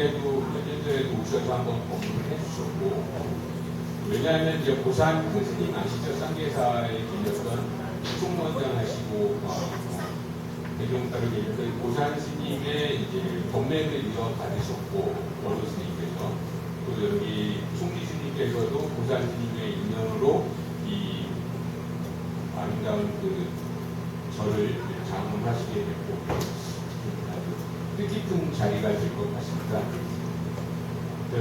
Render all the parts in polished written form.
전에도 오셔서 한번 법문을 해주셨고, 왜냐하면 이제 고산 큰 스님 아시죠? 쌍계사에 계셨던 총무원장 하시고 대종사를 계셨던 고산 스님의 이제 법맥을 이어받으셨고, 원로 스님께서 또 여기 총리 스님께서도 고산 스님의 인연으로 이 아름다운 그 절을 장문하시게 됐고 아주 뜻깊은 자리가 될 것 같습니다.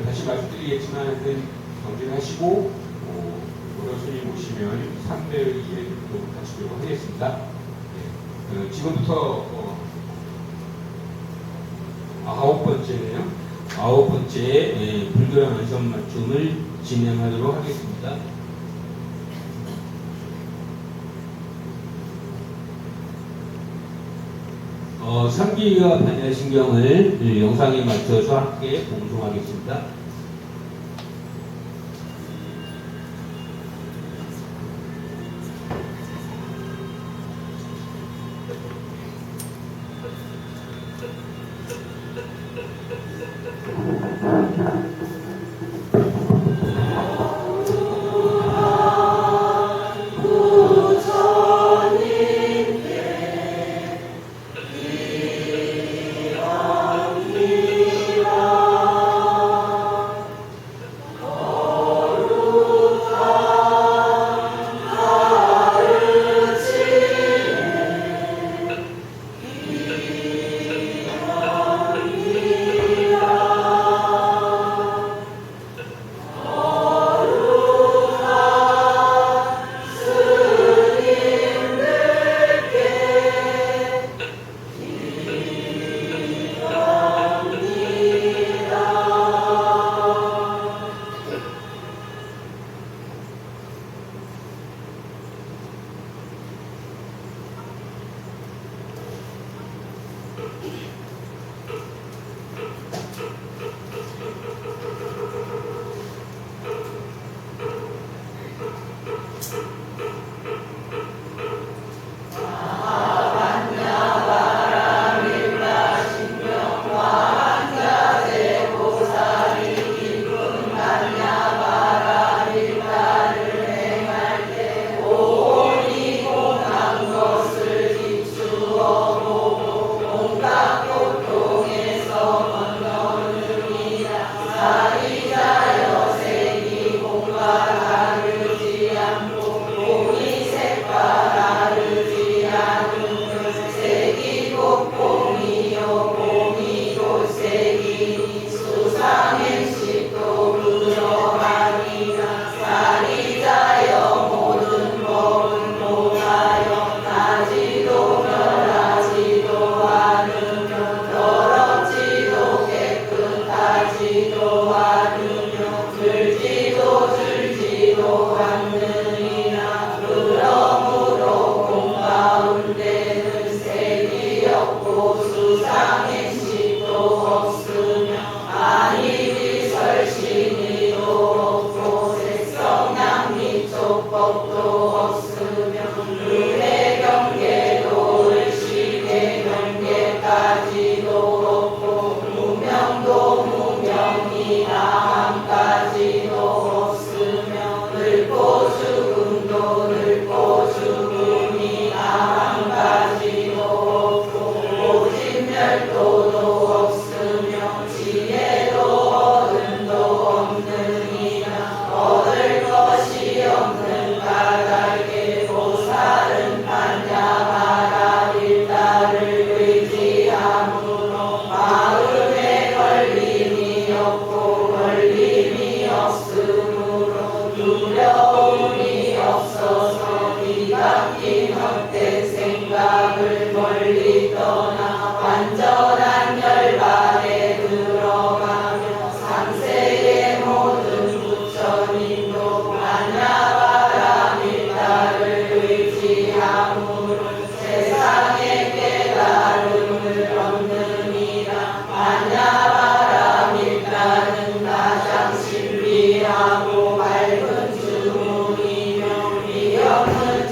다시 말씀드리겠지만 하여튼 경진하시고 여러 스님 오시면 3배의 이해를 또 갖추려고 하겠습니다. 네. 지금부터 9번째네요. 9번째 불교랑 안성맞춤을 진행하도록 하겠습니다. 삼기가 반야신경을 영상에 맞춰서 함께 봉송하겠습니다.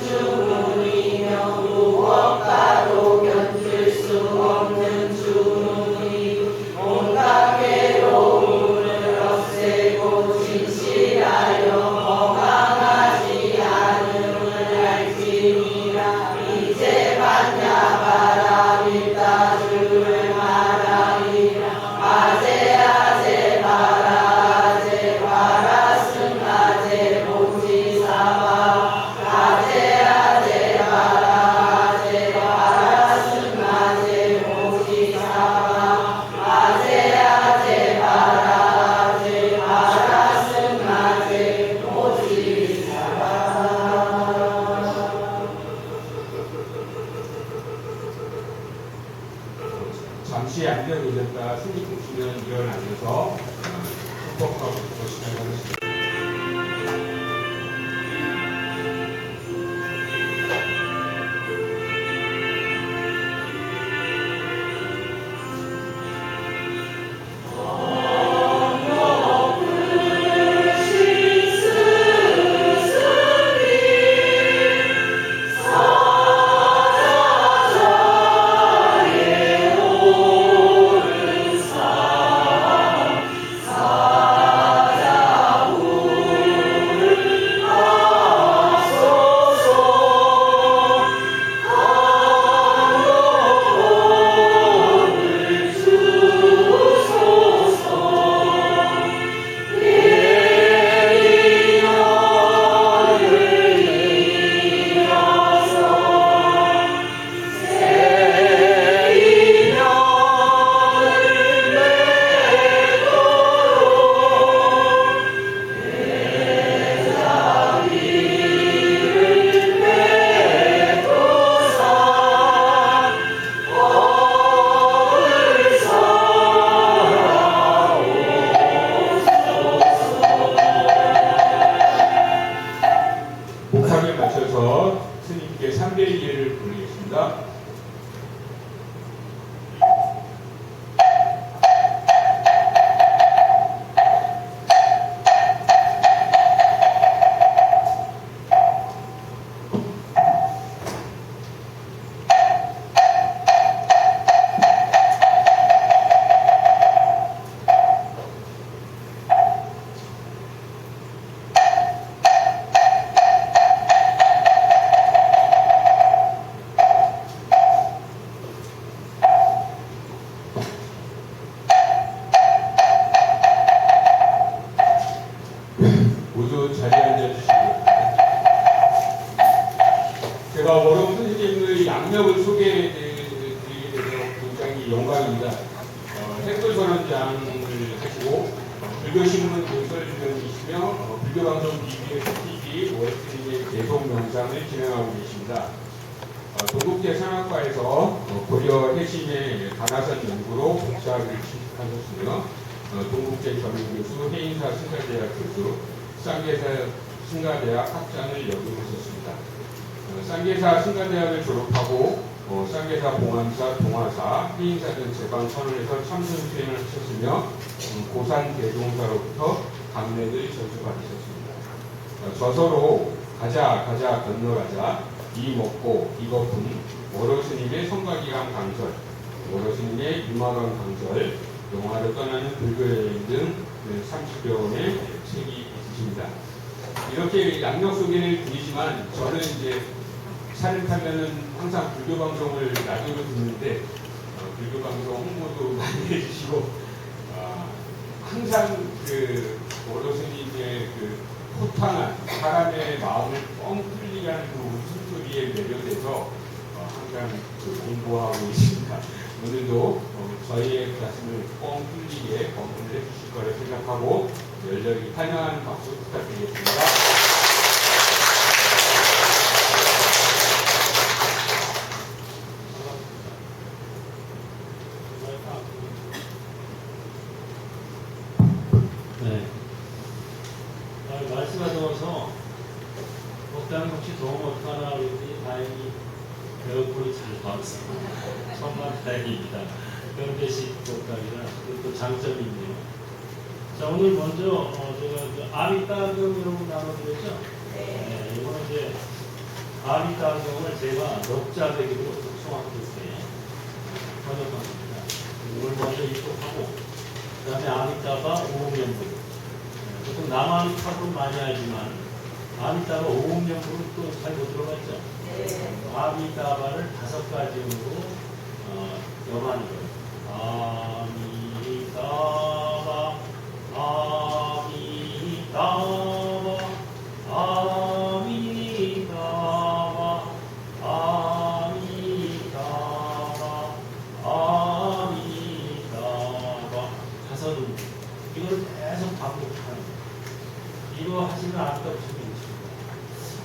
주문이며 무엇과도 잠시 앉아 계셨다 숨이 숨쉬면 일어나셔서 축복하고 시작하겠습니다. 목하게 맞춰서 스님께 3대 1을 부르겠습니다. 모두 자리에 앉아주시기 바랍니다. 제가 원흥 선생님의 양력을 소개해드리게 돼서 굉장히 영광입니다. 핵불선언장을 하시고 불교신문 교설위원이시며 불교방송 BBS TV 월스트리트의 계속 영상을 진행하고 계십니다. 동국대 산학과에서 고려 해심의 가나선 연구로 복사학을 취득하셨으며 동국대 전문교수, 해인사 승가대학 교수, 쌍계사 승가대학 학장을 역임하셨습니다. 쌍계사 승가대학을 졸업하고 쌍계사 봉암사, 동화사, 해인사 등 제방 선언에서 참선 수행을 하셨으며 고산 대종사로부터 감맥을 전수받으셨습니다. 저서로 가자 건너가자, 이 먹고 이거 품, 월호스님의 성가기감 강설, 월호스님의 유마강 강설, 영화를 떠나는 불교여행 등 30여 권의 책이 있으십니다. 이렇게 양력 소개를 드리지만 저는 이제 차를 타면은 항상 불교방송을 라디오로 듣는데 불교방송 홍보도 많이 해주시고 항상 그 월호스님의 그 호탕한 사람의 마음을 뻥 뚫리게 하는 그 웃음소리에 매료돼서 항상 공부하고 있습니다. 오늘도 저희의 가슴을 뻥 뚫리게 검문을 해주실 거라 생각하고 열렬히 환영하는 박수 부탁드리겠습니다. 네. 말씀하셔서 목사님 혹시 도움 어떡하나 그랬더니 다행히 에어컨이 잘 나왔습니다. 정말 다행입니다. 명대식 목사이라 그것도 장점이 있네요. 자, 오늘 먼저 제가 아리따경 여러분 나눠드렸죠? 네. 이거는 이제 아리따경을 제가 녹자백으로 송악할 때 번역합니다. 이걸 먼저 입독하고 그 다음에 아미따바 오음연분. 보통 남아미따도 많이 알지만 아미따바 오음연분은 또 잘 못 들어갔죠. 아미따바를 5가지로 염하는 거예요. 아미따바 아미따바 아미따바 아미따바 아미따바 5음. 이걸 계속 반복하는 거예요. 이거 하시면 아까 무슨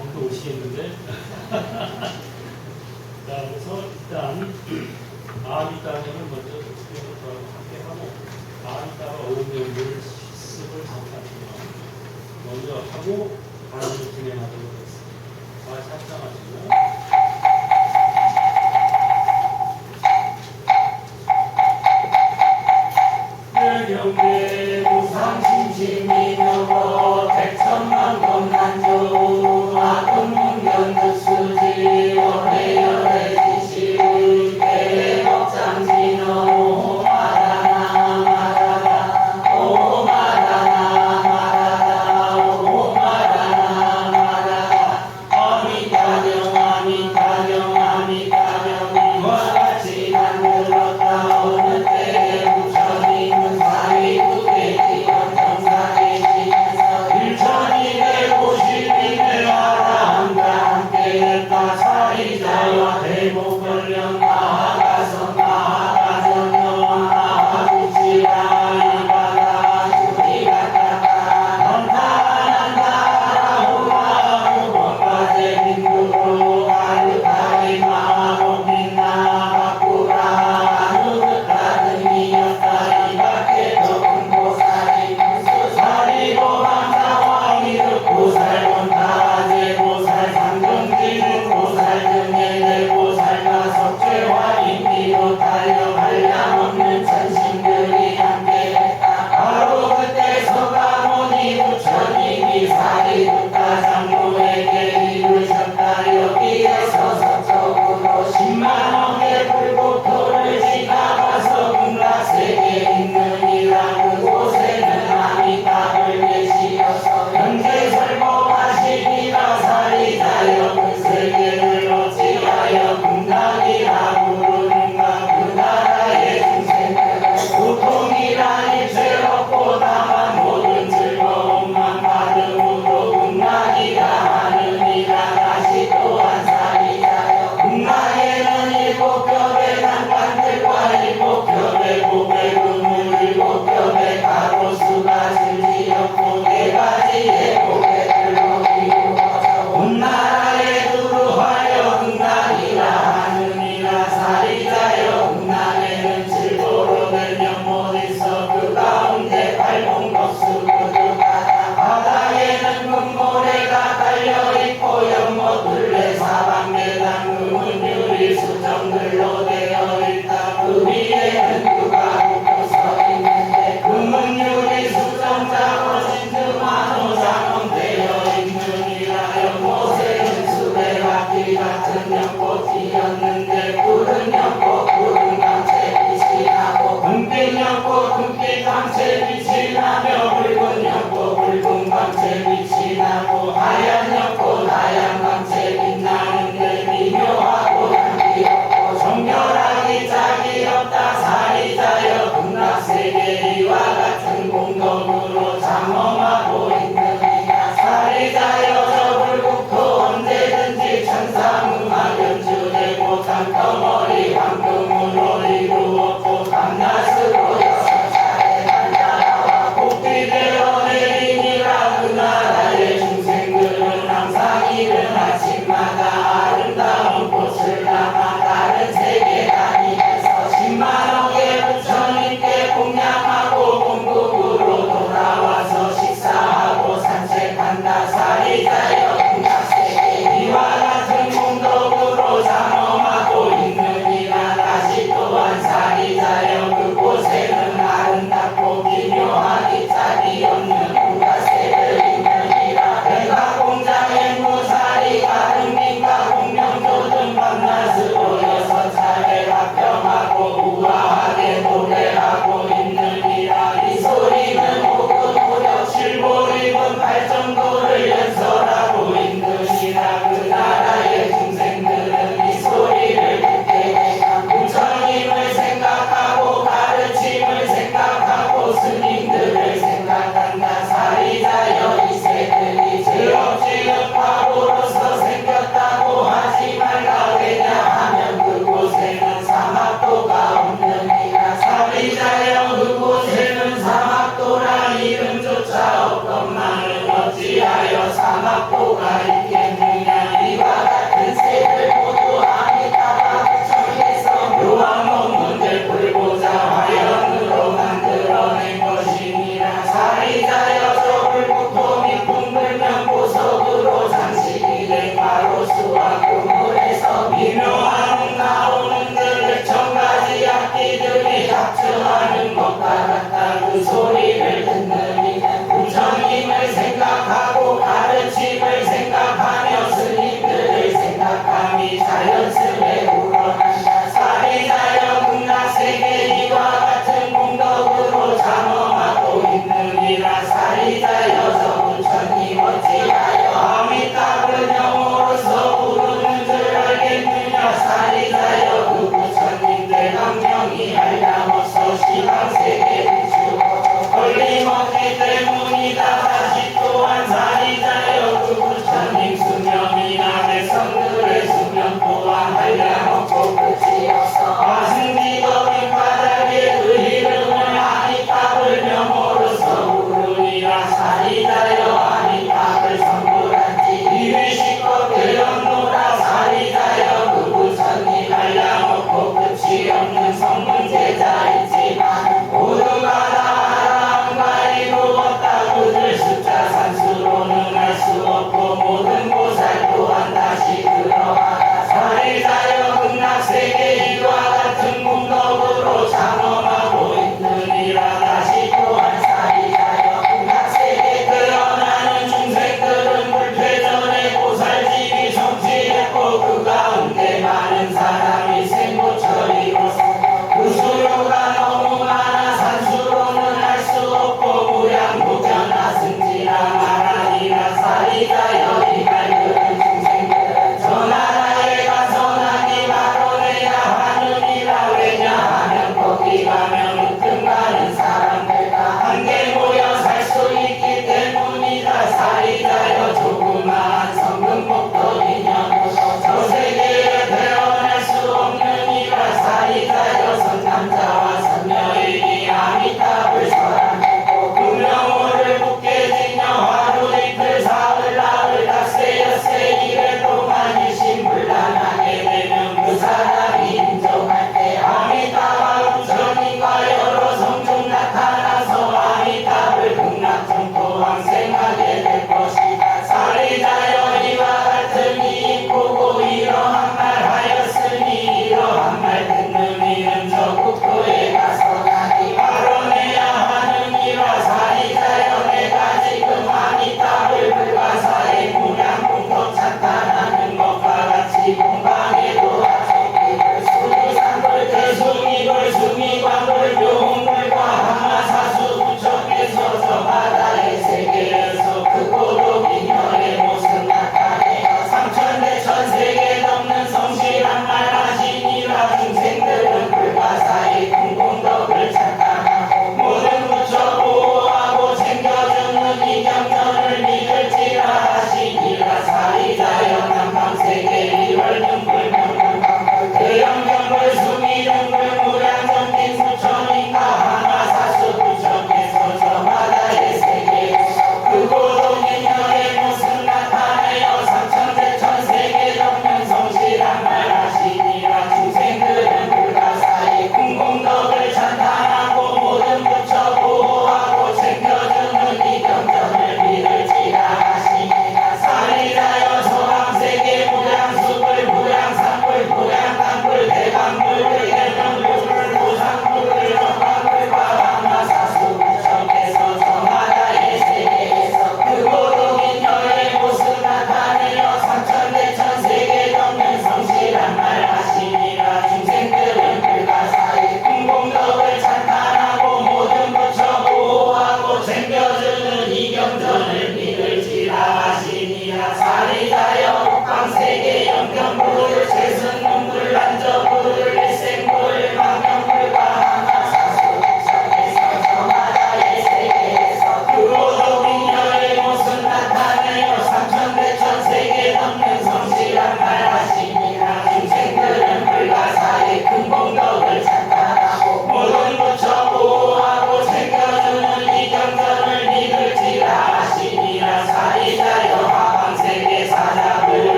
오늘 오시겠는데? 자, 그래서 일단 아미따경을 먼저 집중해서 저하고 함께 하고 다음 따라 어음연구를 실습을 잠깐만 먼저 하고 발음을 진행하도록 하겠습니다. 다 작성하시고 경대 무상심심이너고 백천만 권난조 아동문견두수지 원해열의 지시 대목장진어 마라나 마라나 오 마라나 마라나 오 마라나 마라나 아미타령 아미타령 아미타령 이와 같이 만들었다 어느 때에 부처님은 사리자와 대목걸령 나아가서 나아가서며 나아주시라 이바라 주리가 닦아 난다난다라후라후 원바제 빈두로 가르가리 마하고 빛나 바꾸라 아누긋다등이었다 이밖에 더큰 보살이 무수살이 도망자와 이르고 살원다제 보살 상정지는 보살 등의 보살과 석죄와 인기로 달려 한량없는 천신들이 함께했다. 바로 그때 서가모니 부처님이 사리부타 장로에게 이르셨다. 여기에서 서쪽으로 10만원의 불국토를 지나가서 극락세계에 있는 이라 그곳에는 아미타불 계시어서 현재 설법하시니라 사리자여 그 세계를 어찌하여 극락이라 부르는가 그 나라의 중생들은 고통이라니 죄없고 다만 모든 즐거움만 받음으로 극락이라 하느니라 다시 또한 사리자여 극락에는 7겹의 난관들과 7겹의 고배금을 7겹의 가로수가 즐지었고 4가지의 고배들로 이루어져 온 나라에 두루하여 극락이라 하느니라 사리자여 극락에는 질보로 된 연못 있어 그 가운데 발봉덕수 그득하다 바닥에는 금고래가 달려있고 연못 둘레 사방매당 금은유리 수정들로 되어있다 그 위에는 누가 묶어서 있는데 금은유리 수정자고 진주만호 장엄되어 있느니라 연못에는 수레바퀴 같은 연꽃이었는데 푸른 연꽃 푸른 강채 빛이 나고 금빛 연꽃 금빛 강채 빛이 나며 붉은 연꽃 붉은 강채 빛이 나고 하얀 연꽃 하얀 강채 빛나는데 미묘하고 향기롭고 정결하기 짝이 없다 사리자여 극락세계 이와 같은 공덕으로 장엄하고 있느니라 사리자여 저 불국토 언제든지 천사무마 연주되고 땅덩어리 황금으로 이루었고 밤낮으로 6차례 달려라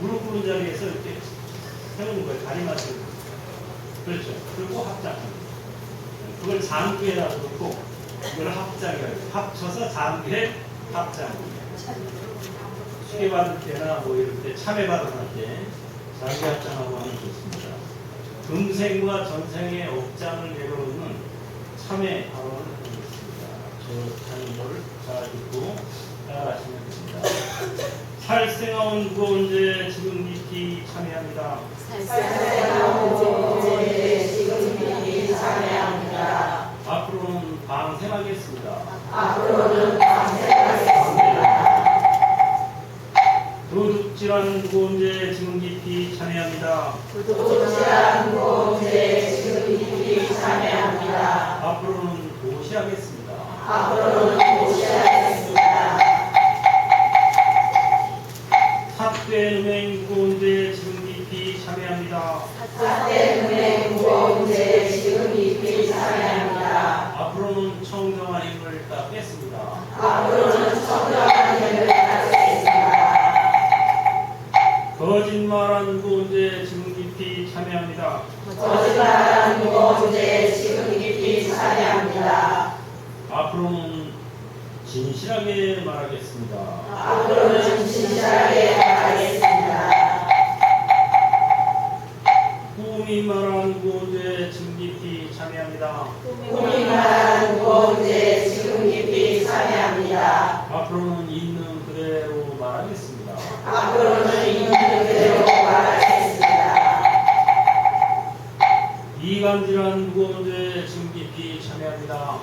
무릎 꿇은 자리에서 이렇게 세우는 거예요. 다리 맞추는 거. 그렇죠. 그리고 합장. 그걸 장기에다 놓고 이걸 합장이라고 해요. 합쳐서 장기에 합장. 수계받을 때나 뭐 이럴 때 참회받을 때 장기 합장하고 하면 좋습니다. 금생과 전생의 업장을 내려놓는 참회 발언을 하겠습니다. 저 하는 거를 잘 듣고 따라하시면 됩니다. 살생하온 무거운 죄 지금 깊이 참회합니다. 앞으로는 방생하겠습니다. 도둑질한 무거운 죄 지금 깊이 참회합니다. 앞으로는 도시하겠습니다. 삿된 은행 무거운 죄 지금 깊이 참회합니다. 앞으로는 청정한 힘을 닦겠습니다. 거짓말한 무거운 죄 지금 깊이 참회합니다. 앞으로는 진실하게 말하겠습니다. 꿈이 말한 무거운 죄 지금 깊이 참회합니다. 앞으로는 있는 그대로 말하겠습니다. 이간질한 무거운 죄 지금 깊이 참회합니다.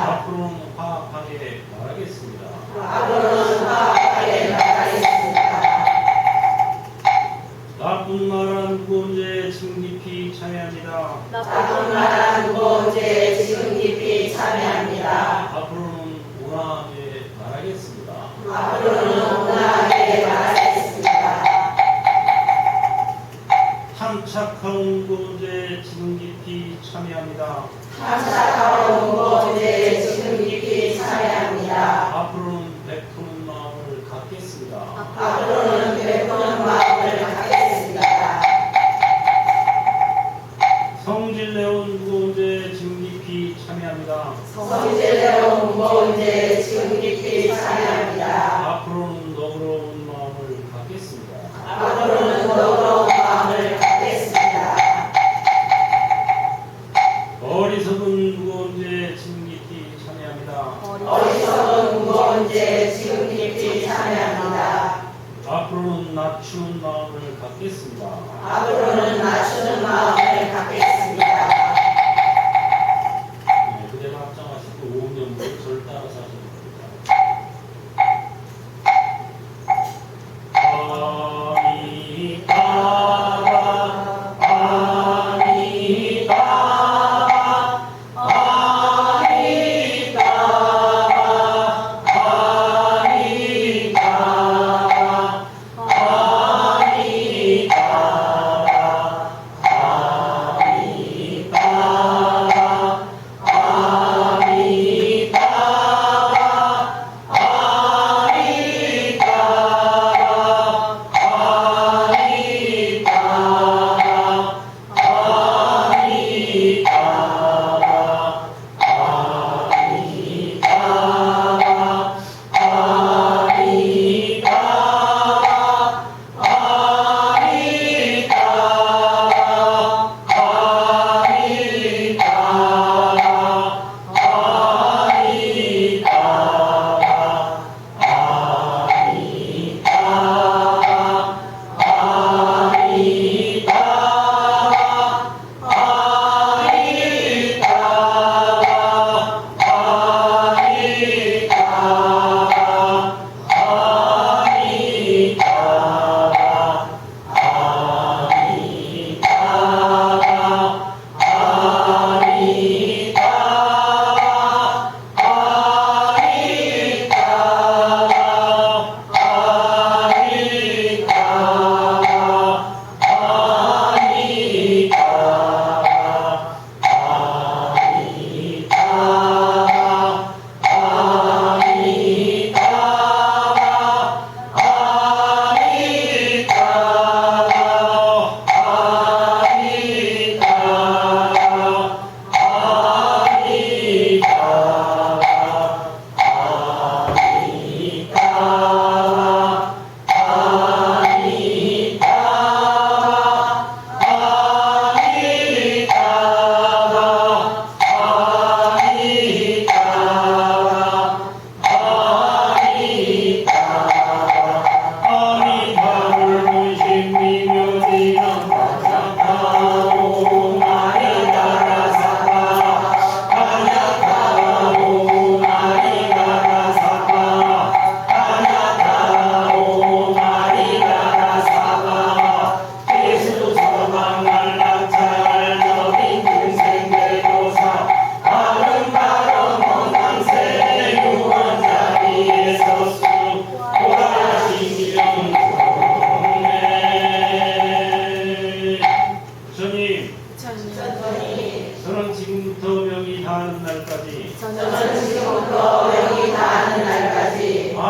앞으로는 화합하게 말하겠습니다. 나쁜 말한 무거운 죄 지금 깊이 참회합니다. 앞으로는 온화하게 말하겠습니다. 탐착하온 무거운 죄 지금 깊이 참회합니다. 앞으로는 베푸는 마음을 갖겠습니다. 성질내온 무거운 죄 지금 깊이 참회합니다. 앞으로는 너그러운 마음을 갖겠습니다. 어리석은 무거운 죄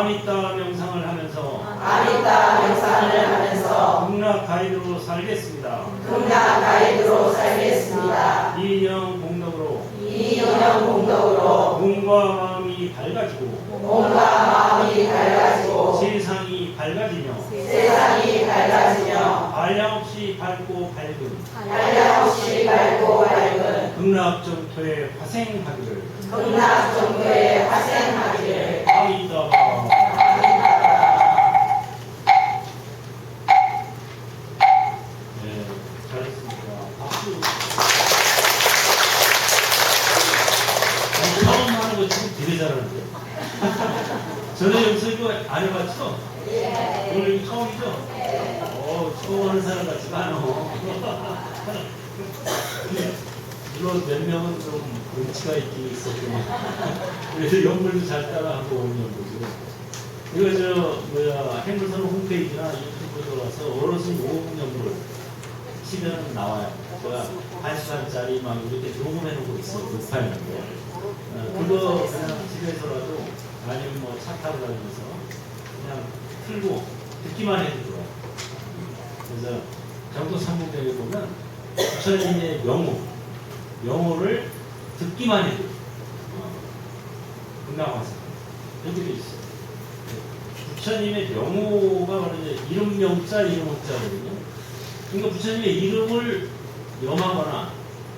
아미따 명상을 하면서 아미따 명상을 하면서 극락 가이드로 살겠습니다. 극락 가이드로 살겠습니다. 이념 공덕으로 이념 공덕으로 몸과 마음이 밝아지고 몸과 마음이 밝아지고 세상이 밝아지며 세상이 밝아지며 한량없이 밝고 밝은 한량없이 밝고 밝은 극락 정토에 화생하기를 극락 정도에 화생하기를 아미따바. 네, 잘했습니다. 박수. 처음 하는 거 지금 되게 잘하는데. 전에 여기서 이거 안 해봤죠? 오늘 이거 처음이죠? 처음 하는 사람 같지가 않아. 물론 몇 명은 좀 운치가 있긴 있었지만 그래서 연물도 잘 따라하고 오는 거죠. 이거 행불선 홈페이지나 유튜브 들어가서 어르신 5분 연물 치면 나와요. 제가 1시간짜리 막 이렇게 녹음해 놓고 있어요. 녹화해놓고. 그거 그냥 집에서라도 아니면 뭐 차 타고 다니면서 그냥 틀고 듣기만 해도 좋아요. 그래서 경도 삼국대에 보면 부처님의 영호를 듣기만 해도 금방와서 이렇게 돼 있어요. 부처님의 명호가 바로 이제 이름 명자, 이름 호자거든요. 그러니까 부처님의 이름을 염하거나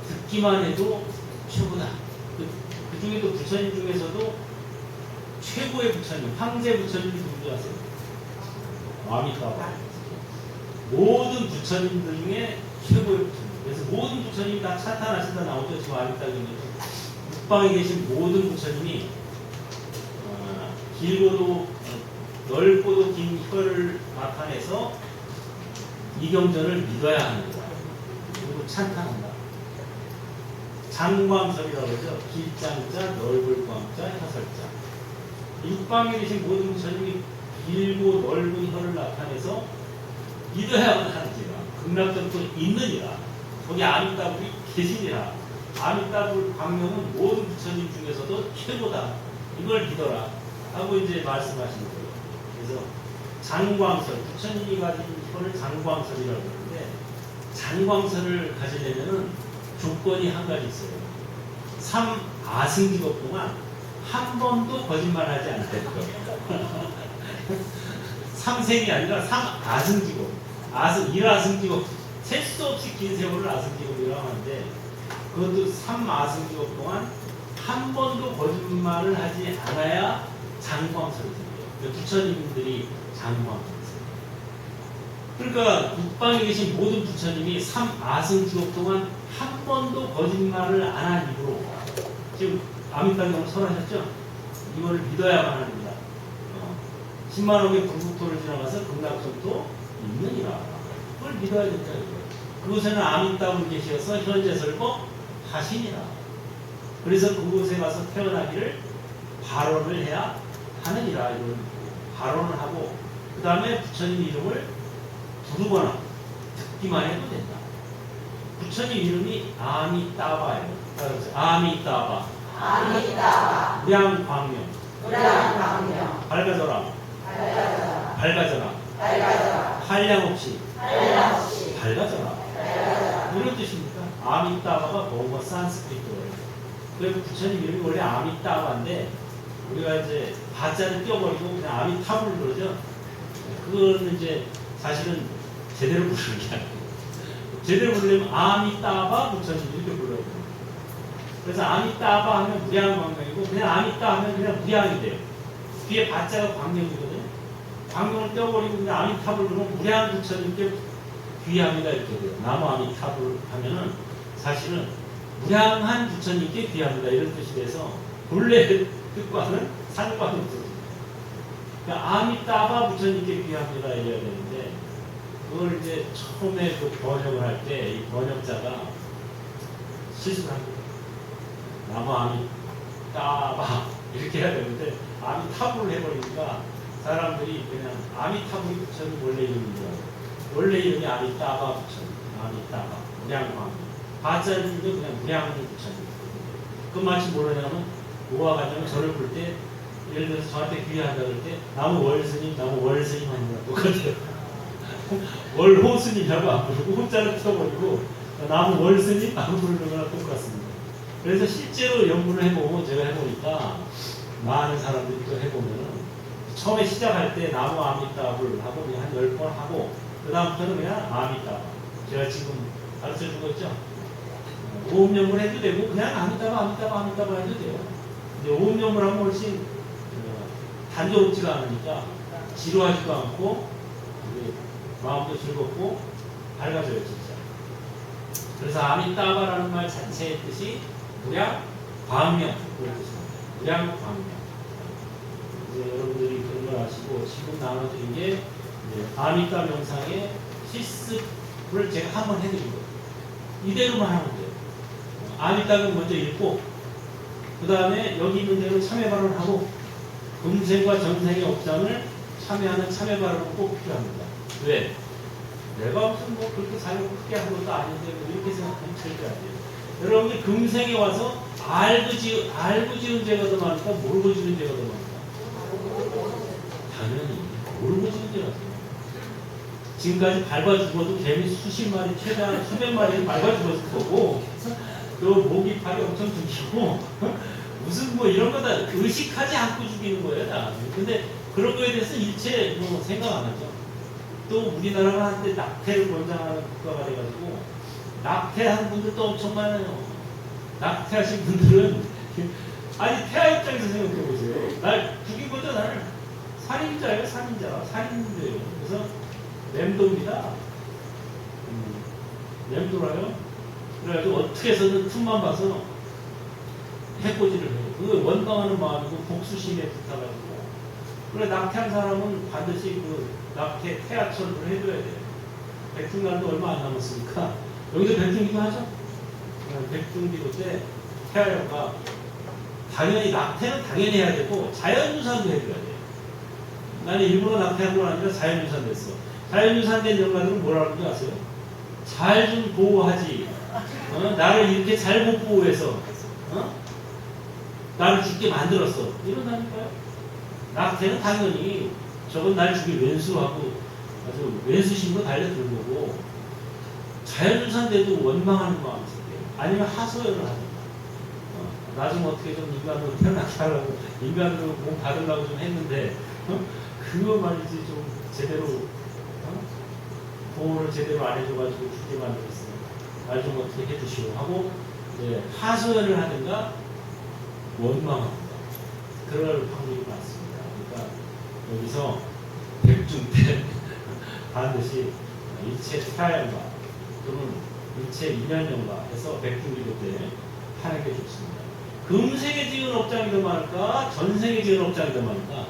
듣기만 해도 최고다. 그 중에도 부처님 중에서도 최고의 부처님, 황제 부처님이 누군지 아세요? 아미따바. 모든 부처님들 중에 최고의 부처님. 그래서 모든 부처님이 다 차탄하신다 나오죠. 지금 아미따바는 북방에 계신 모든 부처님이 길고도 넓고도 긴 혀를 나타내서 이경전을 믿어야 합니다. 그리고 찬탄한다. 장광설이라고 하죠. 길장자, 넓을 광자, 혀설자. 육방에 계신 모든 부처님이 길고 넓은 혀를 나타내서 믿어야만 하는지라. 극락전도 있느니라. 거기 아미따불이 계시니라. 아미따불 광명은 모든 부처님 중에서도 최고다. 이걸 믿어라. 하고 이제 말씀하시는 거예요. 그래서 장광설, 부처님이 가진 혀를 장광설이라고 하는데, 장광설을 가지려면은 조건이 한 가지 있어요. 3아승기법 동안 한 번도 거짓말하지 않을 것. 3생이 아니라 3아승기법. 1아승기법. 셀 수 없이 긴 세월을 아승기법이라고 하는데, 그것도 3아승기법 동안 한 번도 거짓말을 하지 않아야 장광설이거든요. 부처님들이 장광설이세요. 그러니까 국방에 계신 모든 부처님이 3아승기법 동안 한 번도 거짓말을 안 한 이후로 지금 아미따경을 설하셨죠? 이걸 믿어야만 합니다. 10만원의 불국토를 지나가서 극락전도 있느니라. 그걸 믿어야 된다. 그곳에는 아미따불 계셔서 현재 설법 하시니라. 그래서 그곳에 가서 태어나기를 발언을 해야 하느니라. 이런 발언을 하고 그 다음에 부처님 이름을 부르거나 듣기만 해도 된다. 부처님 이름이 아미따바예요. 아미따바. 아미따바. 무량광명. 무량광명. 밝아져라. 밝아져라. 밝아져라. 밝아져라. 한량없이. 한량없이. 밝아져라. 밝아져라. 이런 뜻입니까? 아미따바가 뭔가 산스크리트어예요. 그래서 부처님 이름이 원래 아미따바인데 우리가 이제 바자를 띄워버리고 그냥 아미타불 그러죠. 그거는 이제 사실은 제대로 부르는 게 아니고 제대로 부르려면 아미따바 부처님 이렇게 불러야 돼요. 그래서 아미따바 하면 무량광명이고 그냥 아미따 하면 그냥 무량이 돼요. 뒤에 바자가 광명이거든요. 광명을 떼어버리고 그냥 아미타불 그러면 무량 부처님께 귀합니다 이렇게 돼요. 나무 아미타불 하면은 사실은 무량한 부처님께 귀합니다 이런 뜻이 돼서 본래 뜻과는 상관이 없어요. 그러니까 아미따바 부처님께 귀합니다 이래야 되는데 그걸 이제 처음에 그 번역을 할 때 이 번역자가 실수를 합니다. 나무 아미따바 이렇게 해야 되는데 아미타불을 해버리니까 사람들이 그냥 아미타불이 부처님 원래 이름인 줄 알아요. 원래 이름이 아미따바 부처님, 아미따바, 무량광. 바자는 그냥 무량 부처님. 그 마치 뭐냐면 뭐가 가냐면 저를 볼 때 예를 들어서 저한테 귀의한다 그럴 때 나무 월스님, 나무 월스님 하는 거랑 똑같아요. 월호스님이라고 안 부르고 호자를 펴버리고 나무 월스님 안 부르는 거랑 똑같습니다. 그래서 실제로 연구를 해보고 제가 해보니까 많은 사람들이 또 해보면은 처음에 시작할 때 나무 아미따불 하고 그냥 한 10번 하고 그 다음부터는 그냥 아미따불 제가 지금 가르쳐준 거 있죠? 오음연물 해도 되고 그냥 아미따불 해도 돼요. 근데 오음연물 하면 훨씬 단조롭지가 않으니까 지루하지도 않고 마음도 즐겁고 밝아져요 진짜. 그래서 아미따바라는 말 자체의 뜻이 무량 광명 그런 뜻입니다. 무량 광명. 이제 여러분들이 그런 걸 아시고 지금 나눠드린 게 아미따 명상의 실습을 제가 한번 해드린 거예요. 이대로만 하면 돼요. 아미따를 먼저 읽고 그 다음에 여기 있는 대로 참여 발언하고 금생과 전생의 업장을 참여하는 참여 발언은 꼭 필요합니다. 왜? 내가 무슨 뭐 그렇게 사역을 크게 한 것도 아닌데 뭐 이렇게 생각하면 절대 안 돼요. 여러분들 금생에 와서 알고 지은 죄가 더 많을까? 모르고 지은 죄가 더 많을까? 당연히 모르고 지은 죄가 더 많아요. 지금까지 밟아 죽어도 개미 수십 마리, 최대한 수백 마리를 밟아 죽었을 거고 또 목이 팔이 엄청 죽이고 무슨 뭐 이런 거 다 의식하지 않고 죽이는 거예요 다. 근데 그런 거에 대해서 일체 뭐 생각 안 하죠. 또 우리나라가 한때 낙태를 권장하는 국가가 돼가지고 낙태하는 분들도 엄청 많아요. 낙태하신 분들은 아니 태아 입장에서 생각해 보세요. 날 죽인 거죠 나를. 살인자예요 살인죄예요. 그래서 맴도입니다. 맴도라요. 그래가지고 어떻게 해서든 틈만 봐서 해코지를 해요. 그 원망하는 마음이고 복수심에 붙어가지고. 그래 낙태한 사람은 반드시 그 낙태 태아처리를 해줘야 돼요. 백중간도 얼마 안 남았으니까 여기서 백중기도 하죠. 백중기도 때 태아가 당연히 낙태는 당연히 해야 되고 자연유산도 해줘야 돼요. 나는 일부러 낙태한 건 아니라 자연유산 됐어. 자연유산 된 영가들은 뭐라고 하는지 아세요? 잘 좀 보호하지. 나를 이렇게 잘 못 보호해서 나를 죽게 만들었어. 이런다니까요. 낙태는 당연히 저건 날 죽일 왼수하고 아주 왼수심으로 달려들 거고 자연유산돼도 원망하는 마음이 있어요. 아니면 하소연을 하든가 나 좀 어떻게 좀 인간으로 태어나게 하려고 인간으로 몸 받으려고 좀 했는데 그거 말이지 좀 제대로 보호를 제대로 안 해줘가지고 죽게 만들었어요. 날 좀 어떻게 해주시오 하고 하소연을 하든가 원망합니다. 그럴 확률이 많습니다. 그러니까 여기서 백중 때 반드시 일체 태아연가 또는 일체 인연연가 해서 백중기도 때 하는 게 좋습니다. 금생에 지은 업장이 더 많을까? 전생에 지은 업장이 더 많을까?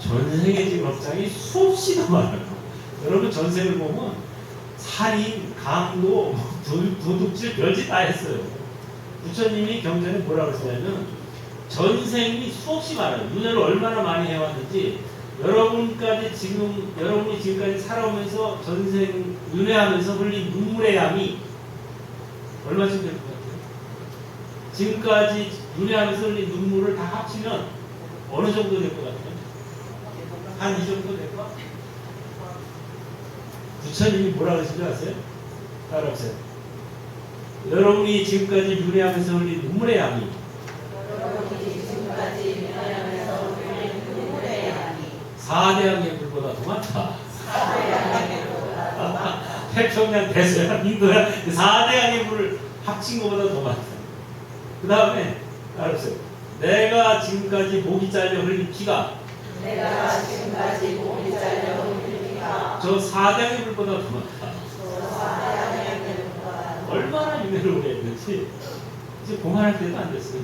전생에 지은 업장이 수없이 더 많아요. 여러분 전생을 보면 살인, 강도, 도둑질 별짓 다 했어요. 부처님이 경전에 뭐라고 했냐면 전생이 수없이 많아요. 윤회를 얼마나 많이 해왔는지 여러분이 지금까지 살아오면서 전생 윤회하면서 흘린 눈물의 양이 얼마쯤 될 것 같아요? 지금까지 윤회하면서 흘린 눈물을 다 합치면 어느 정도 될 것 같아요? 한 이 정도 될 것 같아요? 부처님이 뭐라고 하신지 아세요? 따라오세요. 여러분이 지금까지 윤회하면서 흘린 눈물의 양이 사대양의 물보다 더 많다. 태평양 대서양 인도양 사대양의 물을 합친 것보다 더 많다. 그 다음에 알았어요. 내가 지금까지 목이 잘려 흘린 피가 저 사대양의 물보다 더 많다. 얼마나 윤회를 오래 했는지 이제 그만할 때도 안 됐어요.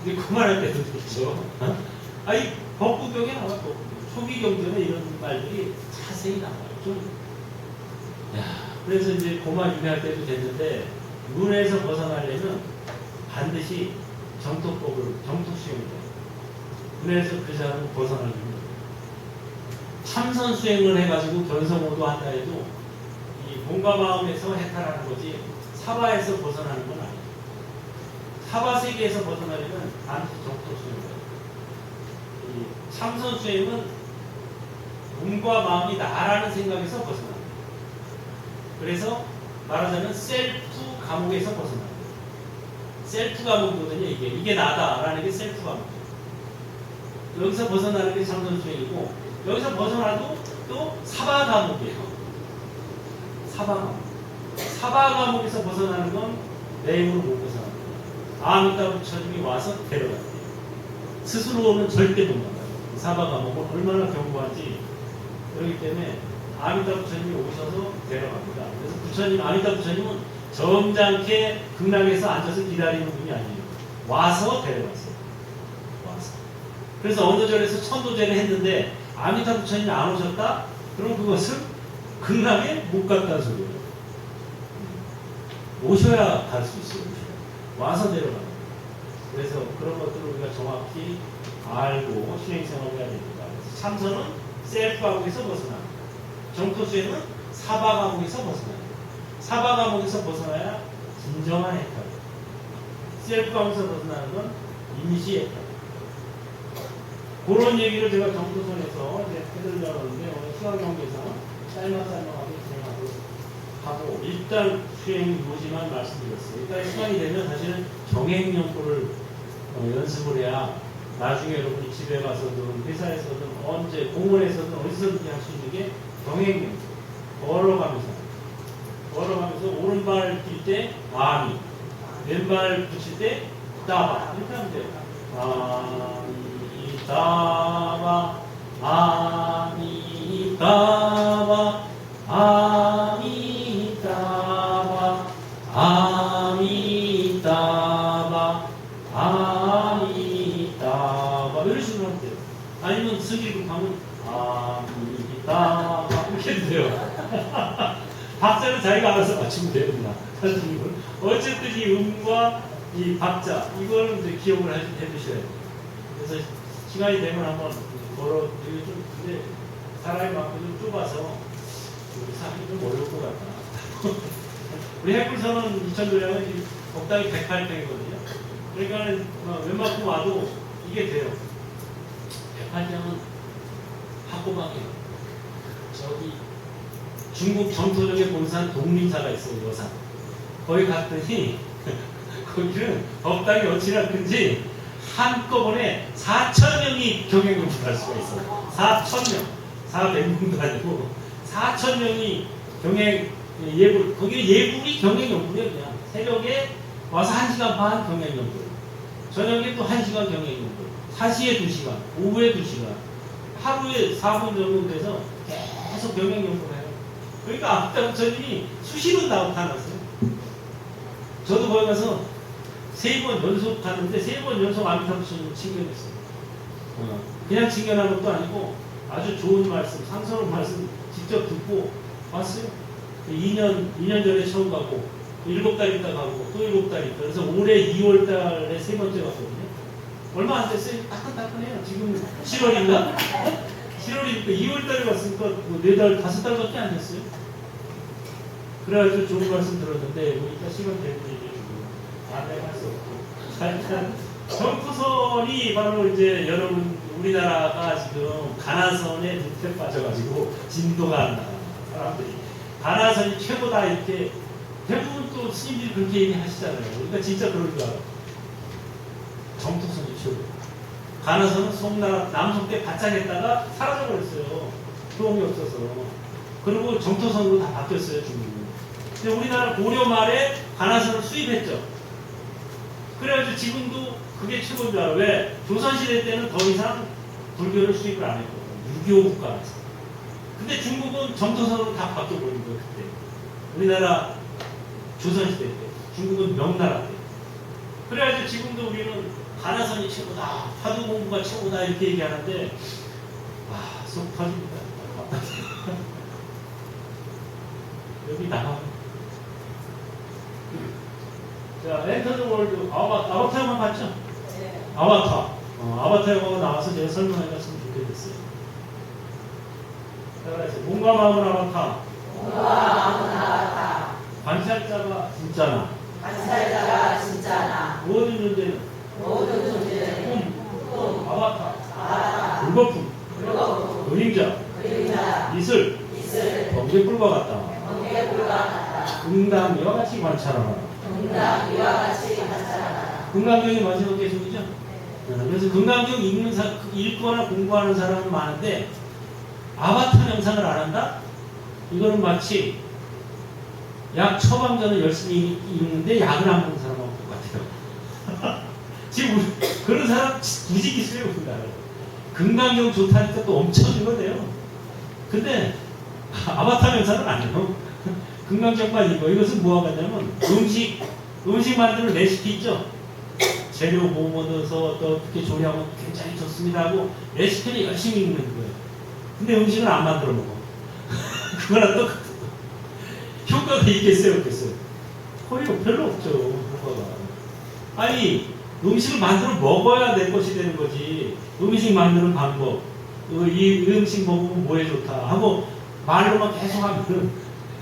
이제 그만할 때도 됐죠. 아니 법구경에 나와 초기 경전에 이런 말들이 자세히 나와요. 그래서 이제 고만 유배할 때도 됐는데 문에서 벗어나려면 반드시 정토법을 정토수행을 해요. 문에서 그 사람은 벗어나려면 참선 수행을 해가지고 견성호도 한다 해도 이 몸과 마음에서 해탈하는 거지 사바에서 벗어나는 건 아니에요. 사바 세계에서 벗어나려면 반드시 정토 수행이에요. 이 참선 수행은 몸과 마음이 나라는 생각에서 벗어납니다. 그래서 말하자면 셀프 감옥에서 벗어납니다. 셀프 감옥이거든요. 이게 나다라는 게 셀프 감옥이에요. 여기서 벗어나는 게 참선 수행이고, 여기서 벗어나도 또 사바 감옥이에요. 사바 감옥. 사바 감옥에서 벗어나는 건 내 힘으로 못 벗어납니다. 아미타 부처님이 와서 데려갔대요. 스스로는 절대 못 나가요. 사바 감옥은 얼마나 견고한지. 그렇기 때문에 아미타 부처님이 오셔서 데려갑니다. 그래서 부처님, 아미타 부처님은 점잖게 극락에서 앉아서 기다리는 분이 아니에요. 와서 데려갔어요. 와서. 그래서 어느 절에서 천도제를 했는데 아미타 부처님이 안 오셨다? 그럼 그것은 극락에 못 갔다는 소리예요. 오셔야 갈 수 있어요. 와서 데려가는. 그래서 그런 것들을 우리가 정확히 알고 수행생활을 해야 됩니다. 그래서 참선은 셀프 감옥에서 벗어납니다. 정토수행은 사바 감옥에서 벗어납니다. 사바 감옥에서 벗어나야 진정한 해탈. 셀프 감옥에서 벗어나는 건 임시 해탈. 그런 얘기를 제가 정토선에서 이제 해드리려고 하는데 오늘 시간 관계상 짤막하게 진행하고 하고 일단 수행 요지만 말씀드렸어요. 일단 시간이 되면 사실은 경행연구를 연습을 해야 나중에 여러분이 집에 가서든 회사에서든 언제 공원에서든 어디서든지 할 수 있는 게 경행연구. 걸어가면서 오른발 뛸 때 아미, 왼발 붙일 때 따바 이렇게 하면 돼요. 아미 따바 아미 따바 아미따바 아미따바 아미따바 이런 식으로 하면 돼요. 아니면 스기로 가면 아미따바 이렇게 해도 돼요. 박자는 자기가 알아서 맞추면 됩니다. 선생님은 어쨌든 이 음과 이 박자 이걸 이제 기억을 해두셔야 돼요. 그래서 시간이 되면 한번 걸어 이거 좀 근데 사람이 많고 좀 좁아서 우리 사람이 좀 어려울 것 같다. 우리 해불선은 2000도량은 적당히 108평이거든요. 그러니까 웬만큼 와도 이게 돼요. 108평은 학고방이에요. 저기 중국 전토적의 본산 독림사가 있어요. 여산. 거기 갔더니 거기는 적당히 어찌나 큰지 한꺼번에 4,000명이 경행연구를 할 수가 있어요. 4,000명. 400명도 아니고 4,000명이 경행 예불, 거기 예불이 경행연구예요. 그냥 새벽에 와서 1시간 반 경행연구, 저녁에 또 1시간 경행연구, 4시에 2시간, 오후에 2시간, 하루에 4분 정도 돼서 계속 경행연구를 해요. 그러니까 아미타 부처님이 수시로 나타났어요. 저도 거기 가서 3번 연속 갔는데 3번 연속 아미타 부처님 칭견했어요. 그냥 칭견한 것도 아니고 아주 좋은 말씀, 상스러운 말씀 직접 듣고 왔어요. 2년 전에 처음 가고 7달 있다 가고 또 7달 있다. 그래서 올해 2월 달에 3번째 갔거든요. 얼마 안 됐어요. 따끈따끈해요. 지금 7월인가? 7월이니까 2월 달에 갔으니까 뭐 4달, 5달밖에 안 됐어요. 그래가지고 좋은 말씀 들었는데 보니까 시간 되고 내가 할 수 없고. 자, 일단 정토선이 바로 이제 여러분 우리나라가 지금 가나선에 늪에 빠져가지고 진도가 안 나가. 사람들이 가나선이 최고다 이렇게 대부분 또 스님들이 그렇게 얘기하시잖아요. 그러니까 진짜 그럴 줄 알아요. 정토선이 최고. 가나선은 송나라 남송 때 바짝 했다가 사라져버렸어요. 도움이 없어서. 그리고 정토선으로 다 바뀌었어요. 중국은. 근데 우리나라 고려 말에 가나선을 수입했죠. 그래가지고 지금도 그게 최고인 줄 알아요. 왜? 조선시대 때는 더 이상 불교를 수입을 안 했거든요. 유교 국가라서. 근데 중국은 정토선으로 다 바뀌어버린 거예요. 그때. 우리나라 조선시대 때. 중국은 명나라 때. 그래가지고 지금도 우리는 가나선이 최고다. 화두 공부가 최고다. 이렇게 얘기하는데 속 터집니다. 여기 나가요. 자, 엔터 더 월드 아바타 영화 봤죠? 네. 아바타. 아바타 영화가 나와서 제가 설명해줬으면 좋겠어요. 자, 그래서 몸과 마음은 아바타. 몸과 마음은 아바타. 관찰자가 진짜나. 관찰자가 진짜나 모든 존재는 모든 존재는 꿈, 아바타, 아바타, 불거품, 불거품, 그림자, 그림자, 이슬, 이슬, 번개불과 같다. 번개 불가하다. 응당 이와 같이 관찰하라. 동당 이와 같이 관찰하라. 금강경이 마지막 계속이죠. 그래서 금강경 읽거나 공부하는 사람은 많은데 아바타 명상을 안 한다? 이거는 마치 약 처방전을 열심히 읽는데 약을 안 먹는 사람하고 똑같아요. 지금 그런 사람 굳이 기술해 본다. 금강경 좋다니까 또 엄청 읽어대요. 근데 아바타 명상은 안 해요. 금강경만 읽어. 이것은 뭐가 같냐면 음식 만드는 레시피 있죠. 재료 뭐 넣어서 또 어떻게 조리하면 굉장히 좋습니다 하고 레시피를 열심히 읽는 거예요. 근데 음식을 안 만들어 먹어. 그거랑 똑같아. 효과가 있겠어요, 없겠어요? 거의 별로 없죠, 효과가. 아니, 음식을 만들어 먹어야 내 것이 되는 거지. 음식 만드는 방법, 이 음식 먹으면 뭐에 좋다 하고 말로만 계속 하면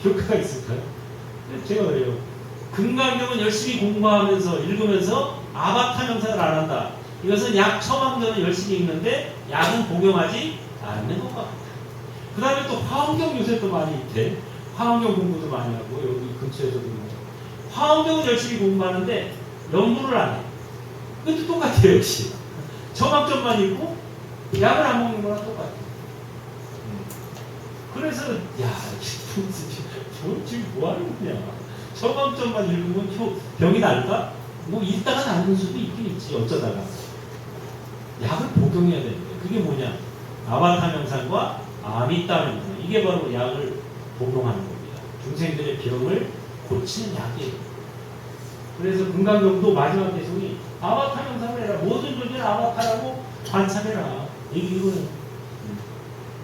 효과가 있을까요? 제가 그래요. 금강경은 열심히 공부하면서 읽으면서 아바타 명상을 안 한다. 이것은 약 처방전을 열심히 읽는데 약은 복용하지 않는 것 같아요. 그 다음에 또 화엄경 요새 또 많이 있대. 화엄경 공부도 많이 하고 여기 근처에서도 화엄경은 열심히 공부하는데 연구를 안 해. 그것도 똑같아요. 역시 처방전만 읽고 약을 안 먹는 거랑 똑같아요. 그래서 야 저 지금 뭐하는 거냐. 처방전만 읽으면 병이 날까? 뭐 읽다가 나는 수도 있긴 있지. 어쩌다가 약을 복용해야 되는데 그게 뭐냐. 아바타 명상과 아미타 명상, 이게 바로 약을 복용하는 겁니다. 중생들의 병을 고치는 약이에요. 그래서 금강경도 마지막 개성이 아바타 명상을 해라. 모든 존재는 아바타라고 관찰해라. 이거는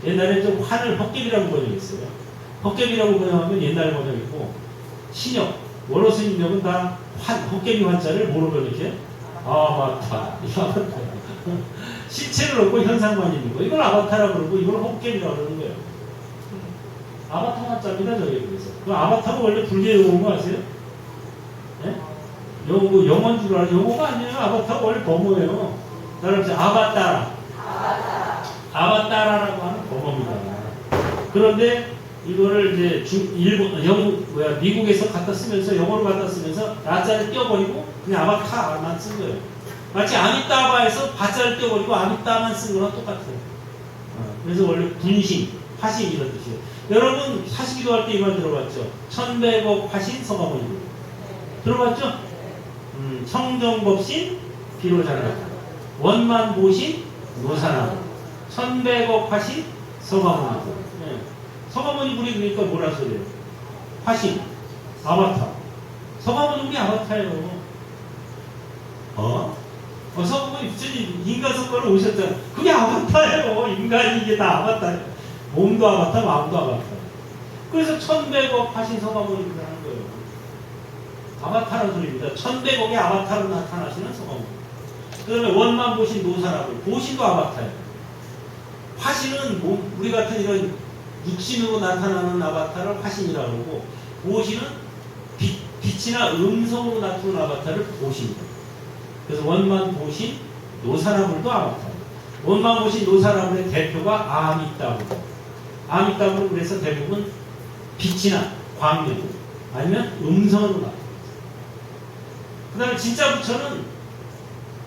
옛날에 좀 환을 헛개비라고 번역했어요. 헛개비라고 번역하면 옛날 번역이고, 신역, 원어 스님역은 다 헛개비 환자를 뭐로 번역해? 아바타. 실체를 얻고 현상만 있는 거. 이걸 아바타라고 그러고 이걸 헛개비라고 그러는 거예요. 아바타 한자입니다, 저희. 그래서 그 아바타가 원래 불교 용어인 거 아세요? 네? 영어인 줄 알아요? 영어가 아니에요. 아바타가 원래 범어예요. 따라서 아바타라고 하는 범어입니다. 그런데 이거를 이제 미국에서 갖다 쓰면서 영어로 갖다 쓰면서 라자를 띄워버리고 그냥 아바타만 쓴 거예요. 마치 아미따바에서 바자를 띄워버리고 아미따만 쓴 거랑 똑같아요. 그래서 원래 분신, 화신 이런 뜻이에요. 여러분 사시기도 할 때 이 말 들어봤죠? 천백억 화신 서가모니 들어봤죠? 청정법신 비로자나 원만보신 노사나 천백억 화신 서가모니. 네. 서가모니 불이 그러니까 뭐라 소리예요? 화신, 아바타. 서가모니 불이 아바타예요. 서가모니 부처님 인간 성과를 오셨잖아요. 그게 아바타예요. 인간이 이게 다 아바타예요. 몸도 아바타, 마음도 아바타. 그래서 1100억 화신 서가모니를 하는 거예요. 아바타라는 소리입니다. 1100억의 아바타로 나타나시는 서가모니. 그 다음에 원만 보신 노사라고. 보신도 아바타예요. 화신은 우리 같은 이런 육신으로 나타나는 아바타를 화신이라고 하고, 보신은 빛이나 음성으로 나타나는 아바타를 보신이라고. 그래서 원만 보신 노사라불도 아바타예요. 원만 보신 노사라불의 대표가 아미따불. 아미따불은 그래서 대부분 빛이나 광명 아니면 음성으로 나타납니다. 그 다음에 진짜 부처는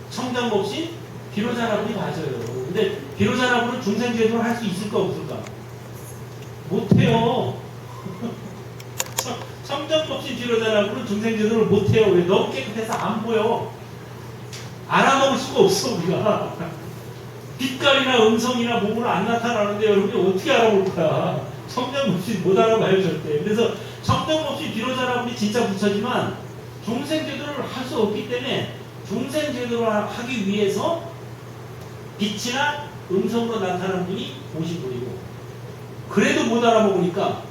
청정법신 비로자라불이 맞아요. 근데 비로자라불은 중생제도를 할 수 있을까 없을까? 못해요. 청정법신 비로자라불은 중생제도를 못해요. 왜? 너무 깨끗해서 안 보여. 알아먹을 수가 없어 우리가. 빛깔이나 음성이나 몸으로 안 나타나는데 여러분이 어떻게 알아볼 거야. 청정법신 못 알아봐요 절대. 그래서 청정법신 비로자라불이 진짜 부처지만 중생제도를 할 수 없기 때문에 중생제도를 하기 위해서 빛이나 음성으로 나타나는 분이 오신 분이고, 그래도 못 알아먹으니까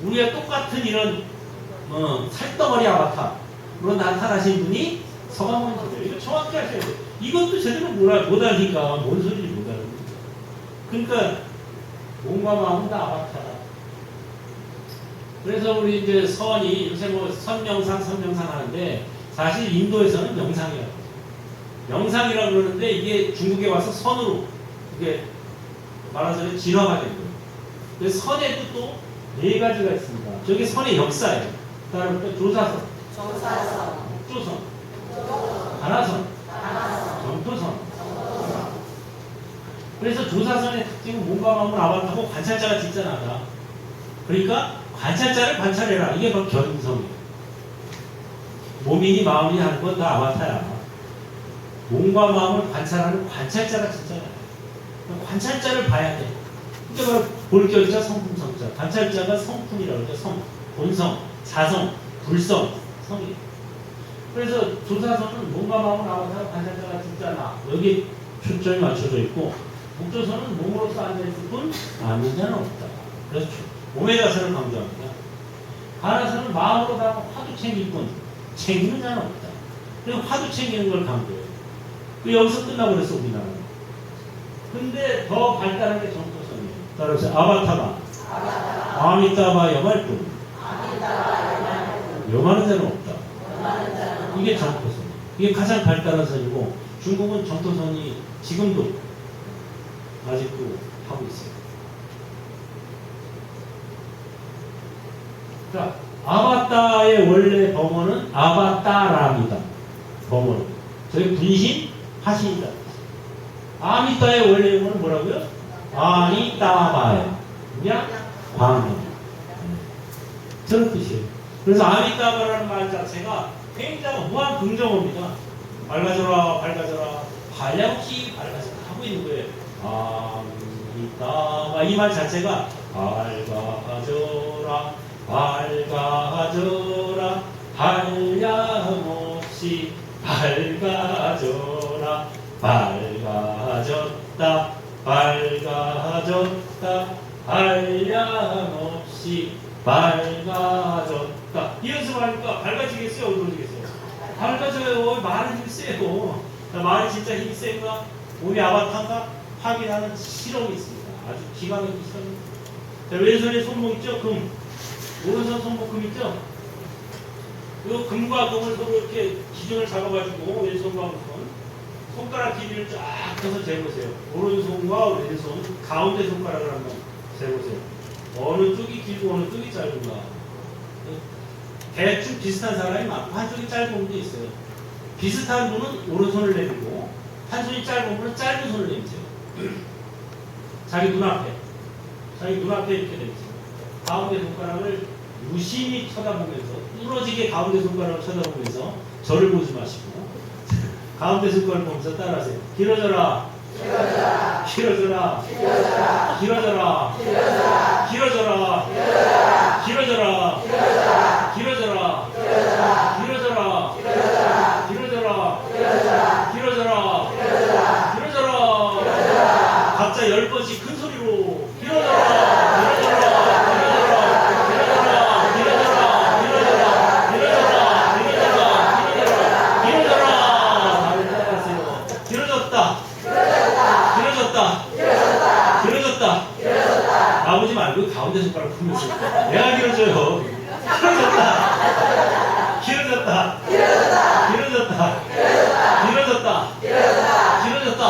우리가 똑같은 이런 살덩어리 아바타로 나타나신 분이 서가모니세요. 이거 정확히 하셔야 돼요. 이것도 제대로 못 아니까 뭔 소리인지 못 알아요. 그러니까 몸과 마음은 다 아바타다. 그래서 우리 이제 선이 요새 뭐 선명상 하는데 사실 인도에서는 명상이라고 해요. 명상이라고 그러는데 이게 중국에 와서 선으로 이게 말하자면 진화가 된 거예요. 그래서 선에도 또 네 가지가 있습니다. 저게 선의 역사예요. 따라서 조사선, 정사선, 목조선, 가나선, 가나선, 정토선. 그래서 조사선의 특징은 몸과 마음을 아바타고 관찰자가 진짜 나다. 그러니까 관찰자를 관찰해라. 이게 바로 견성이에요. 몸이니 마음이 하는 건 다 아바타야. 몸과 마음을 관찰하는 관찰자가 진짜 나요. 관찰자를 봐야 돼. 이게 바로 볼결자, 성품성자. 관찰자가 성품이라고 그러죠. 성, 본성, 자성, 불성, 성이에요. 그래서 조사선은 몸과 마음을 아바타고 관찰자가 진짜 나. 여기 초점이 맞춰져 있고, 목조선은 몸으로서 앉아있을 뿐 아는 자는 없다. 그래서 몸의 자세를 강조합니다. 가나선은 마음으로 다 화두 챙길 뿐 챙기는 자는 없다. 그리고 화두 챙기는 걸 강조해요. 그 여기서 끝나버렸어, 우리나라는. 근데 더 발달한 게 정토선이에요. 따라서 아바타바, 아미타바 여말 뿐 여마는 자는 없다. 이게 정토선. 이게 가장 발달한 선이고, 중국은 정토선이 지금도 아직도 하고 있어요. 자, 아바타의 원래 범어는 아바타람이다. 범어는. 저희 분신, 하신이다. 아미타의 원래 용어는 뭐라고요? 아미타바예요. 그냥 광명. 저런 뜻이에요. 그래서 아미타바라는 말 자체가 굉장히 무한 긍정어입니다. 밝아져라, 밝아져라, 한량없이 밝아져라 하고 있는 거예요. 아미타바 이 말 자체가 밝아져라, 밝아져라, 한량없이 밝아져라, 밝아졌다, 밝아졌다, 한량없이 밝아졌다. 이 연습하니까 밝아지겠어요? 어두워지겠어요? 밝아져요. 말은 힘이 세고. 말이 진짜 힘이 센가? 몸이 아바타인가? 확인하는 실험이 있습니다. 아주 기가 막힌 실험이. 자, 왼손에 손목 있죠? 금. 오른손 손목 금 있죠? 이 금과 금을 서로 이렇게 기준을 잡아가지고 왼손과 오른손 손가락 길이를 쫙 펴서 재보세요. 오른손과 왼손 가운데 손가락을 한번 재보세요. 어느 쪽이 길고 어느 쪽이 짧은가. 대충 비슷한 사람이 많고 한쪽이 짧은 분도 있어요. 비슷한 분은 오른손을 내밀고 한 손이 짧은 분은 짧은 손을 내미세요. 자기 눈앞에 이렇게 내미세요. 가운데 손가락을 유심히 쳐다보면서 뚫어지게 가운데 손가락을 쳐다보면서 저를 보지 마시고 가운데 손가락을 보면서 따라하세요. 길어져라, 길어져라, 길어져라, 길어져라, 길어져라, 길어져라, 길어져라, 길어져라, 길어져라, 길어져라, 길어져라, 길어져라. 각자 10번씩 큰 소리로 길어져라, 길어져라, 길어져라, 길어져라, 길어져라, 길어져라, 길어져라, 길어져라. 다들 따라하세요. 길어졌다, 길어졌다, 길어졌다. 나오지 말고 가운데 손가락 풀면서 내가 길어져요. 길어졌다, 길어졌다, 길어졌다, 길어졌다, 길어졌다, 길어졌다,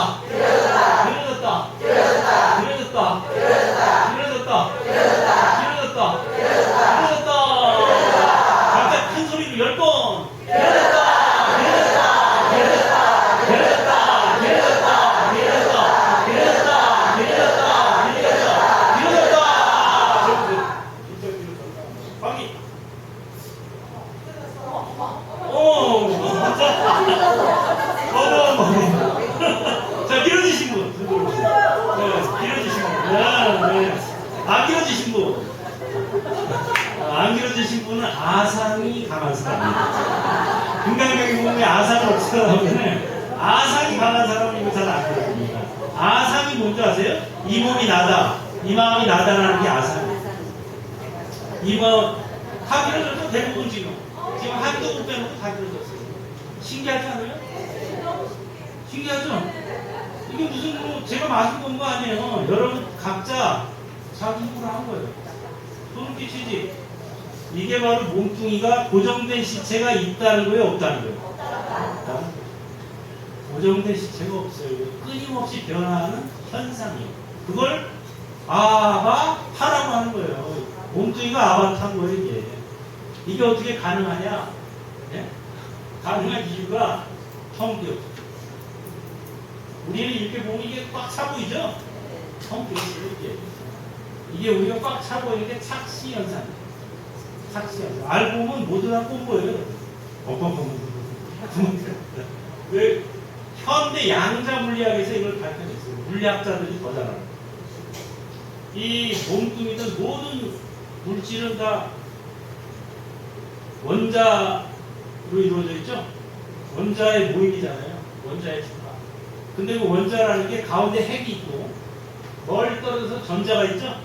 길어졌다, 길어졌다, 길어졌다, 길어졌다. 각자 큰 소리로 10번. 길어졌다, 길어졌다, 길어졌다, 길어졌다, 길어졌다, 길어졌다, 길어졌다, 길어졌다, 길어졌다, 길어졌다. 진짜 길어졌다. 방이. 자, 길어지신 분. 네, 길어지신 분. 네. 안 길어지신 분. 안 길어지신 분은 아상이 강한 사람입니다. 금강경에 보면 아상을 어떻게 나오면 아상이 강한 사람은 이거 잘 안 길어집니다. 아상이 뭔지 아세요? 이 몸이 나다, 이 마음이 나다라는 게 아상이에요. 이거 다 길어졌죠? 대부분 지금 한두 분 빼놓고 다 길어졌어요. 신기하지 않아요? 신기하죠? 이게 무슨 뭐 제가 마술 본 거 아니에요. 여러분 각자 자기 힘으로 한 거예요. 소름 끼치지? 이게 바로 몸뚱이가 고정된 시체가 있다는 거예요, 없다는 거예요? 없다. 없다는 거예요. 고정된 시체가 없어요. 끊임없이 변화하는 현상이에요. 그걸 아바타라고 하는 거예요. 몸뚱이가 아바타인 거예요, 이게. 이게 어떻게 가능하냐? 예? 가능한 이유가 텅 비었죠. 우리는 이렇게 보면 이게 꽉 차 보이죠? 텅 비었어요, 이게. 이게 우리가 꽉 차 보이는 게 착시 현상이에요. 착시 현상. 알고 보면 모두 다 꼼보예요. 왜? 현대 양자 물리학에서 이걸 발견했어요. 물리학자들이 더 잘하는. 이 몸뚱이든 모든 물질은 다 원자로 이루어져 있죠? 원자의 모임이잖아요. 원자의 집합. 근데 그 원자라는 게 가운데 핵이 있고 멀리 떨어져서 전자가 있죠?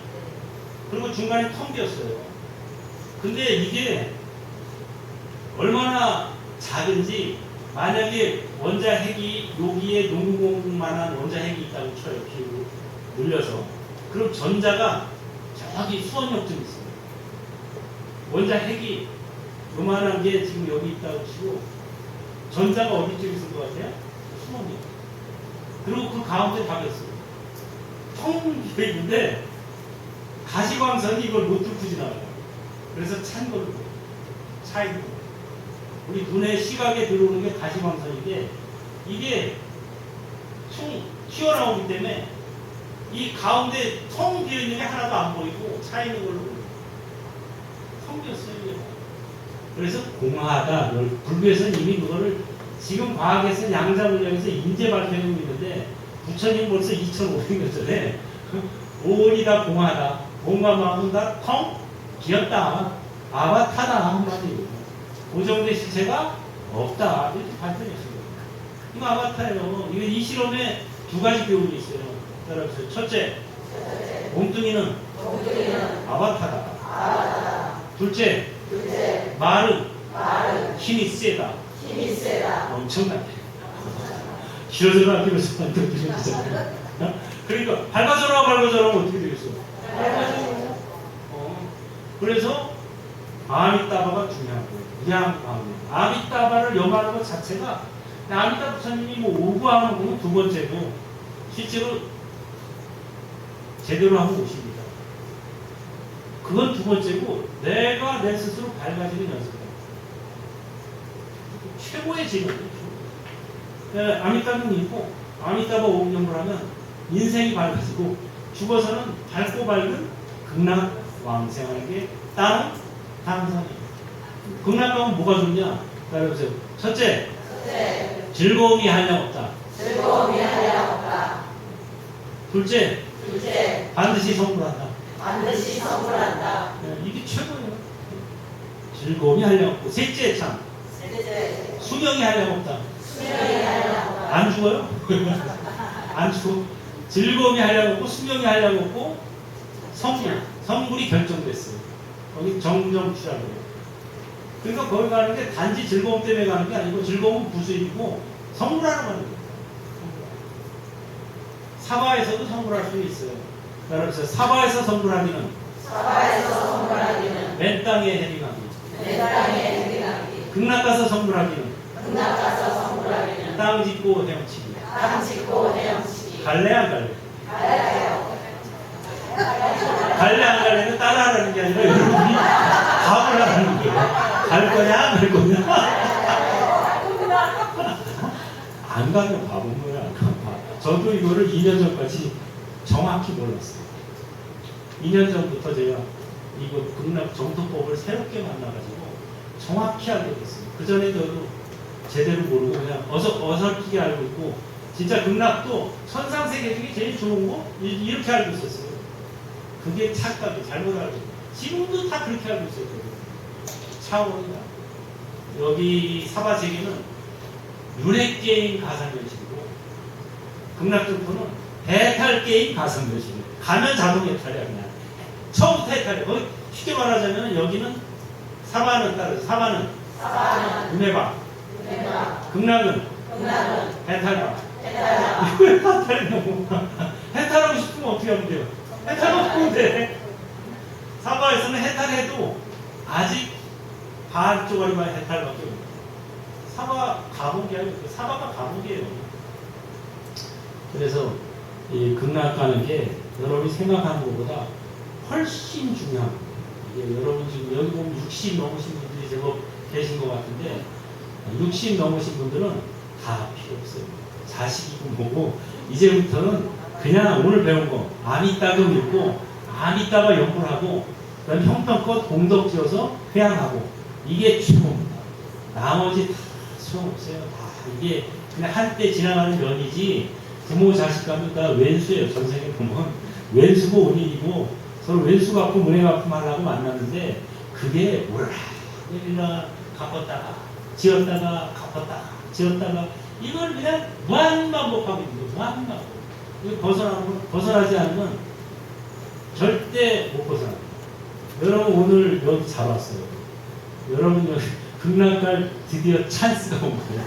그리고 중간에 텅 비었어요. 근데 이게 얼마나 작은지 만약에 원자 핵이 여기에 농구공만한 원자 핵이 있다고 쳐요. 기울고 늘려서. 그럼 전자가 저기 수원역쯤 있어요. 원자 핵이 요만한 게 지금 여기 있다고 치고 전자가 어디쯤 있을 것 같아요? 수원역. 그리고 그 가운데 박였어요. 텅 비어 있는데 가시광선이 이걸 못 뚫고 지나가요. 그래서 찬 걸로 차 있는 거예요. 우리 눈에 시각에 들어오는 게 가시광선인데 이게 퉁 튀어나오기 때문에 이 가운데 텅 비어 있는 게 하나도 안 보이고 차 있는 걸로 보여요. 텅 비었어요, 이게. 그래서 공하다. 불교에서는 이미 그거를 지금 과학에서는 양자물리학에서 인제 발표하고 있는데 부처님 벌써 2500년 전에 오온이 다 공하다. 공과 마음은 다 텅 비었다. 아바타다 한마디로. 고정된 시체가 없다. 이렇게 발표했어요. 이거 아바타예요. 이거 이 실험에 두 가지 교훈이 있어요. 따라서 첫째, 몸뚱이는 아바타다. 둘째, 말은 힘이 세다. 엄청나게. 길어져라 길어져라 그러니까 밝아져라 어떻게 되겠어? 그래서 아미따바가 중요한 거예요. 아미따바를 염하는 것 자체가 아미따 부처님이 뭐 오구하는 거는 두 번째고 실제로 제대로 하면 오십니다. 그건 두 번째고 내가 내 스스로 밝아지는 연습이에요. 최고의 진리예요. 아미따바는 있고 아미따바 오경을 하면 인생이 밝아지고 죽어서는 밝고 밝은 극락왕생하는 게 다른 당선이에요. 극락가면 뭐가 좋냐? 따라해보세요. 첫째, 즐거움이 한량없다. 둘째, 반드시 선물한다. 이게 최고예요. 즐거움이 한량없고. 셋째, 참 수명이 한량없다. 안 죽어요? 안 죽어. 즐거움이 한량없고 수명이 한량없고 성물이 결정됐어요. 거기 정정치라고 해요. 그러니까 거기 가는 게 단지 즐거움 때문에 가는 게 아니고 즐거움은 부수입이고 성물하러 가는 거예요. 사바에서도 성물할 수 있어요. 따라서 사바에서 성물하기는 맨 땅에 해리가기. 극락 가서 성물하기는 땅 짓고 헤엄치기. 갈래 안 갈래? 갈래 안 갈래는 따라하라는 게 아니라 여러분이 답을 하라는 거예요. 갈 거냐 안 갈 거냐? 안 가면 바본 거야. 저도 이거를 2년 전까지 정확히 몰랐어요. 2년 전부터 제가 이거 극락 정토법을 새롭게 만나가지고 정확히 알게 됐어요. 그 전에 저도 제대로 모르고 그냥 어설프게 알고 있고 진짜 극락도 천상세계 중에 제일 좋은 거 이렇게 알고 있었어요. 그게 착각이 잘못 알고 있어요. 지금도 다 그렇게 알고 있어요. 차원이다. 여기 사바세계는 윤회게임 가상현실이고 극락정토는 해탈게임 가상현실이에요. 가면 자동 해탈이야 그냥. 처음부터 해탈이야. 쉽게 말하자면 여기는 사바는 따르죠. 사바는 윤회방. 극락은 해탈방. 이거 해탈이냐고. 해탈하고 싶으면 어떻게 하면 돼요? 해탈하고 싶으면 돼. 사바에서는 해탈해도 아직 사바의 해탈밖에 없어요. 사바 감옥이 아니고 사바가 감옥이에요. 그래서 이 극락 가는 게 여러분이 생각하는 것보다 훨씬 중요한 거예요. 이게 여러분 지금 여기 보면 60 넘으신 분들이 제법 계신 것 같은데 60 넘으신 분들은 다 필요 없어요. 자식이고 뭐고 이제부터는 그냥 오늘 배운 거 아미따금 읽고 아미따가 연구를 하고 그다음에 형편껏 공덕 지어서 회양하고 이게 최고입니다. 나머지 다 소용없어요. 다 이게 그냥 한때 지나가는 연이지 부모 자식 간도 다 왼수예요. 전생에 보면 왼수고 원인이고 서로 왼수 갖고 문해 갖고 하려고 만났는데 그게 몰라 일이나 갚았다가 지었다가 갚았다가 지었다가 이걸 그냥 무한반복하고 있는 거예요. 무한반복. 이거 벗어나지 않으면 절대 못 벗어납니다. 여러분 오늘 여기 잘 왔어요. 여러분 여기 극락갈 드디어 찬스가 온 거예요.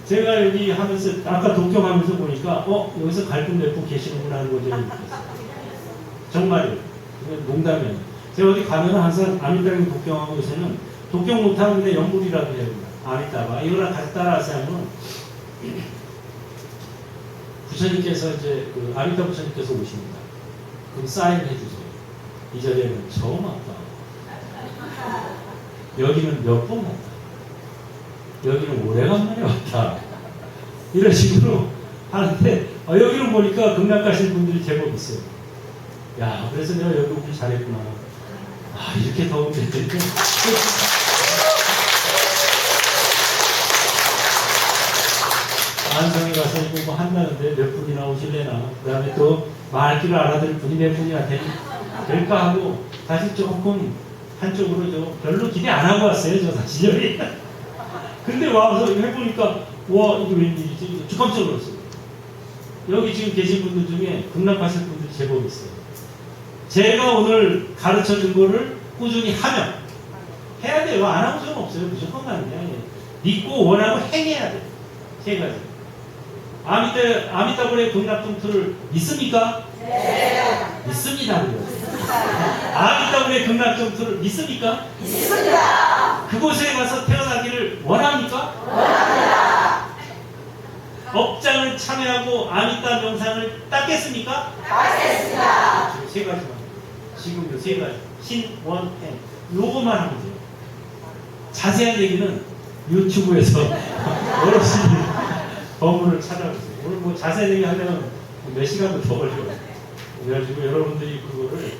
제가 여기 하면서 아까 독경하면서 보니까 여기서 갈등 맺고 계시는구나 하는 걸 제가 느꼈어요. 정말이에요. 농담이에요. 제가 어디 가면 항상 아미따님 독경하고 요새는 독경 못하는데 연불이라고 해요. 아미따가 이거랑 같이 따라하지 않으면 부처님께서 이제 그 아미따 부처님께서 오십니다. 그럼 사인해 주세요. 이 자리에는 처음 왔다. 여기는 몇 번 왔다. 여기는 오래간만에 왔다. 이런 식으로 하는데 여기로 보니까 극락 가신 분들이 제법 있어요. 야, 그래서 내가 여기 오길 잘했구나. 이렇게 더운데 안성에 가서 이거 뭐 한다는데 몇 분이나 오실래나. 그 다음에 또 말귀를 알아들을 분이 몇 분이나 될까 하고 사실 조금 한쪽으로 별로 기대 안 하고 왔어요. 저 사실 여기. 근데 와서 해보니까 와 이게 웬일이지? 깜짝 놀랐어요. 여기 지금 계신 분들 중에 극락 가실 분들 제법 있어요. 제가 오늘 가르쳐 준 거를 꾸준히 하면 해야 돼요. 안 하고 소용 없어요. 무조건 가는 거야. 믿고 원하고 행해야 돼요. 세 가지. 아미따불의 극락 통틀을 믿습니까? 네. 믿습니다. 아미따불의 극락 통틀을 믿습니까? 믿습니다. 그곳에 가서 태어나기를 원합니까? 원합니다. 업장을 참여하고 아미따 명상을 닦겠습니까? 닦겠습니다. 지금 세 가지만. 지금 요 세 가지. 신원행. 요거만 하면 돼요. 자세한 얘기는 유튜브에서 어르신이 법문을 찾아보세요. 오늘 뭐 자세한 얘기 하려면 몇 시간도 더 걸려요. 그래가지고 여러분들이 그거를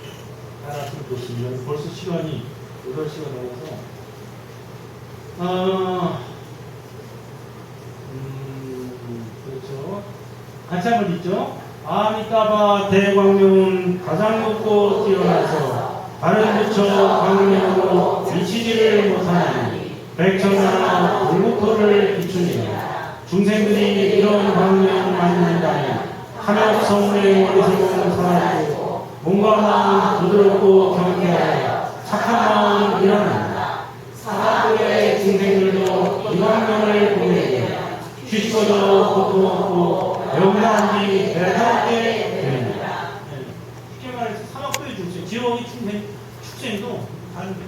따라서 보시면 벌써 시간이 8시가 넘어서 그렇죠. 같이 한번 읽죠. 아미따바 대광명은 가장 높고 뛰어나서 다른 부처 광명으로 미치지를 못하니 백천하나 불국토를 비추니라. 중생들이 이런 광명을 만든다면 탐욕성의 원리성은 사라지고 몸과 마음 부드럽고 경쾌하여 착한 마음 일어난다. 사람들의 중생들도 이 광명을 보내게 휴식거도 고통 없고 영광이 대단하게 됩니다. 쉽게 말해서 사막도의 중생, 지렁이 축생도 다른데.